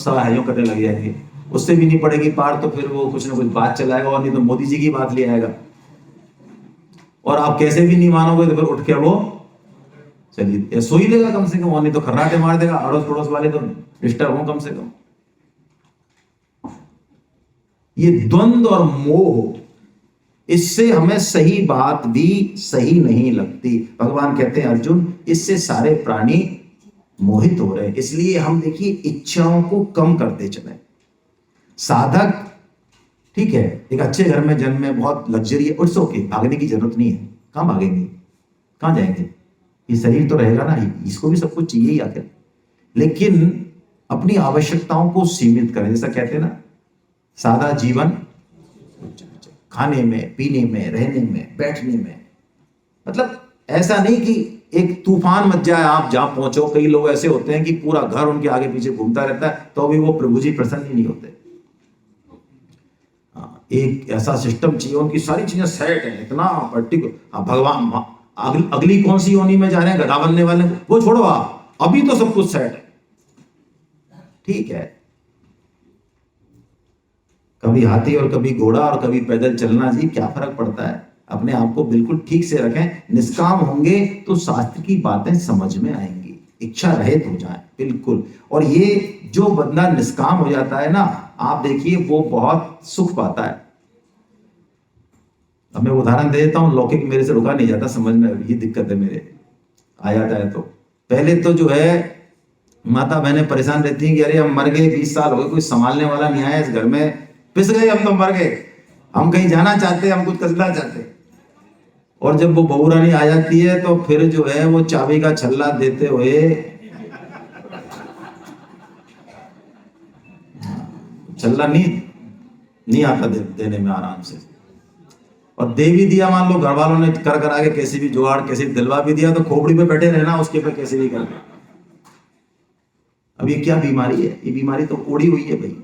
है करने लग जाएंगे। उससे भी नहीं पड़ेगी पार तो फिर वो कुछ ना कुछ बात चलाएगा, और नहीं तो मोदी जी की बात ले आएगा। और आप कैसे भी नहीं मानोगे तो फिर उठ के वो चलिए सो ही लेगा कम से कम, और नहीं तो खर्राटे मार देगा। अड़ोस पड़ोस वाले तो डिस्टर्ब हो कम से कम। ये द्वंद्व और मोह, इससे हमें सही बात भी सही नहीं लगती। भगवान कहते हैं अर्जुन, इससे सारे प्राणी मोहित हो रहे हैं। इसलिए हम देखिए इच्छाओं को कम करते चले। साधक ठीक है, एक अच्छे घर में जन्म में बहुत लग्जरी है, इट्स ओके, भागने की जरूरत नहीं है। कहां भागेंगे, कहां जाएंगे? ये शरीर तो रहेगा ना, इसको भी सब कुछ चाहिए ही आखिर। लेकिन अपनी आवश्यकताओं को सीमित करें। जैसा कहते हैं ना, सादा जीवन, खाने में, पीने में, रहने में, बैठने में। मतलब ऐसा नहीं कि एक तूफान मच जाए आप जहां पहुंचो। कई लोग ऐसे होते हैं कि पूरा घर उनके आगे पीछे घूमता रहता है, तो भी वो प्रभु जी प्रसन्न ही नहीं होते। एक ऐसा सिस्टम चाहिए, उनकी सारी चीजें सेट है, इतना पर्टिकुलर। भगवान अगली कौन सी योनि में जा रहे हैं, गधा बनने वाले, वो छोड़ो आप, अभी तो सब कुछ सेट है। ठीक है, कभी हाथी और कभी घोड़ा और कभी पैदल चलना, जी क्या फर्क पड़ता है। अपने आप को बिल्कुल ठीक से रखें। निष्काम होंगे तो शास्त्र की बातें समझ में आएंगी, इच्छा रहित हो जाए बिल्कुल। और ये जो बंदा निष्काम हो जाता है ना, आप देखिए वो बहुत सुख पाता है। अब मैं उदाहरण दे देता हूं, लौकिक मेरे से रुका नहीं जाता, समझ में ये दिक्कत है मेरे, आ जाता है। तो पहले तो जो है माता बहनें परेशान रहती हैं कि अरे हम मर गए, 20 साल हो गए, कोई संभालने वाला नहीं आया इस घर में, पिस गए हम तो, मर गए, हम कहीं जाना चाहते, हम कुछ करना चाहते। और जब वो बहू रानी आ जाती है तो फिर जो है वो चाबी का छल्ला देते हुए छल्ला नहीं आता देने में आराम से। और दे भी दिया, मान लो घर वालों ने कर आके कैसे भी जुगाड़ कैसे दिलवा भी दिया, तो खोपड़ी पे बैठे रहना उसके पे कैसे भी करके। अब ये क्या बीमारी है? ये बीमारी तो ओढ़ी हुई है भाई,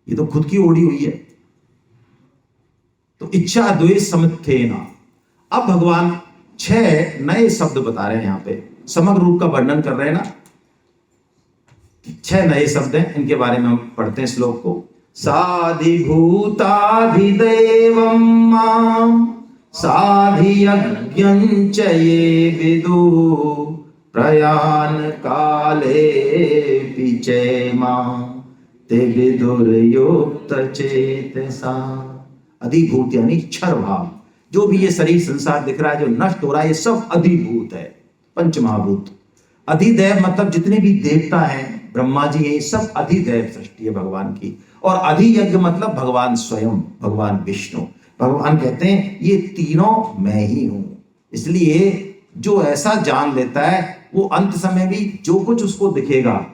ये तो खुद की ओढ़ी हुई है। तो इच्छा द्वेष समित्थेना। अब भगवान 6 नए शब्द बता रहे हैं, यहां पे समग्र रूप का वर्णन कर रहे हैं ना। 6 नए शब्द हैं, इनके बारे में हम पढ़ते हैं श्लोक को। साधिभूताधिदैवं मां साधियज्ञं च ये विदु प्रयाण काले पिचैमां ते विदुर्युक्त चेतसा। अधिभूत यानी क्षर भाव। जो भी ये शरीर संसार दिख रहा है, जो नष्ट हो रहा है, ये सब अधिभूत है, पंचमहाभूत। अधिदैव मतलब जितने भी देवता हैं, ब्रह्मा जी, ये सब अधिदैव सृष्टि है भगवान की। और अधियज्ञ मतलब भगवान स्वयं, भगवान विष्णु। भगवान कहते हैं ये तीनों मैं ही हूं। इसलिए जो ऐसा जान लेता है वो अंत समय भी जो कुछ उसको दिखेगा,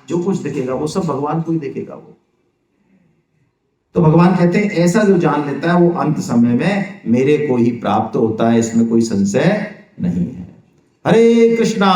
जो कुछ दिखेगा वो सब भगवान को ही दिखेगा वो। तो भगवान कहते हैं ऐसा जो जान लेता है वो अंत समय में मेरे को ही प्राप्त होता है, इसमें कोई संशय नहीं है। हरे कृष्णा।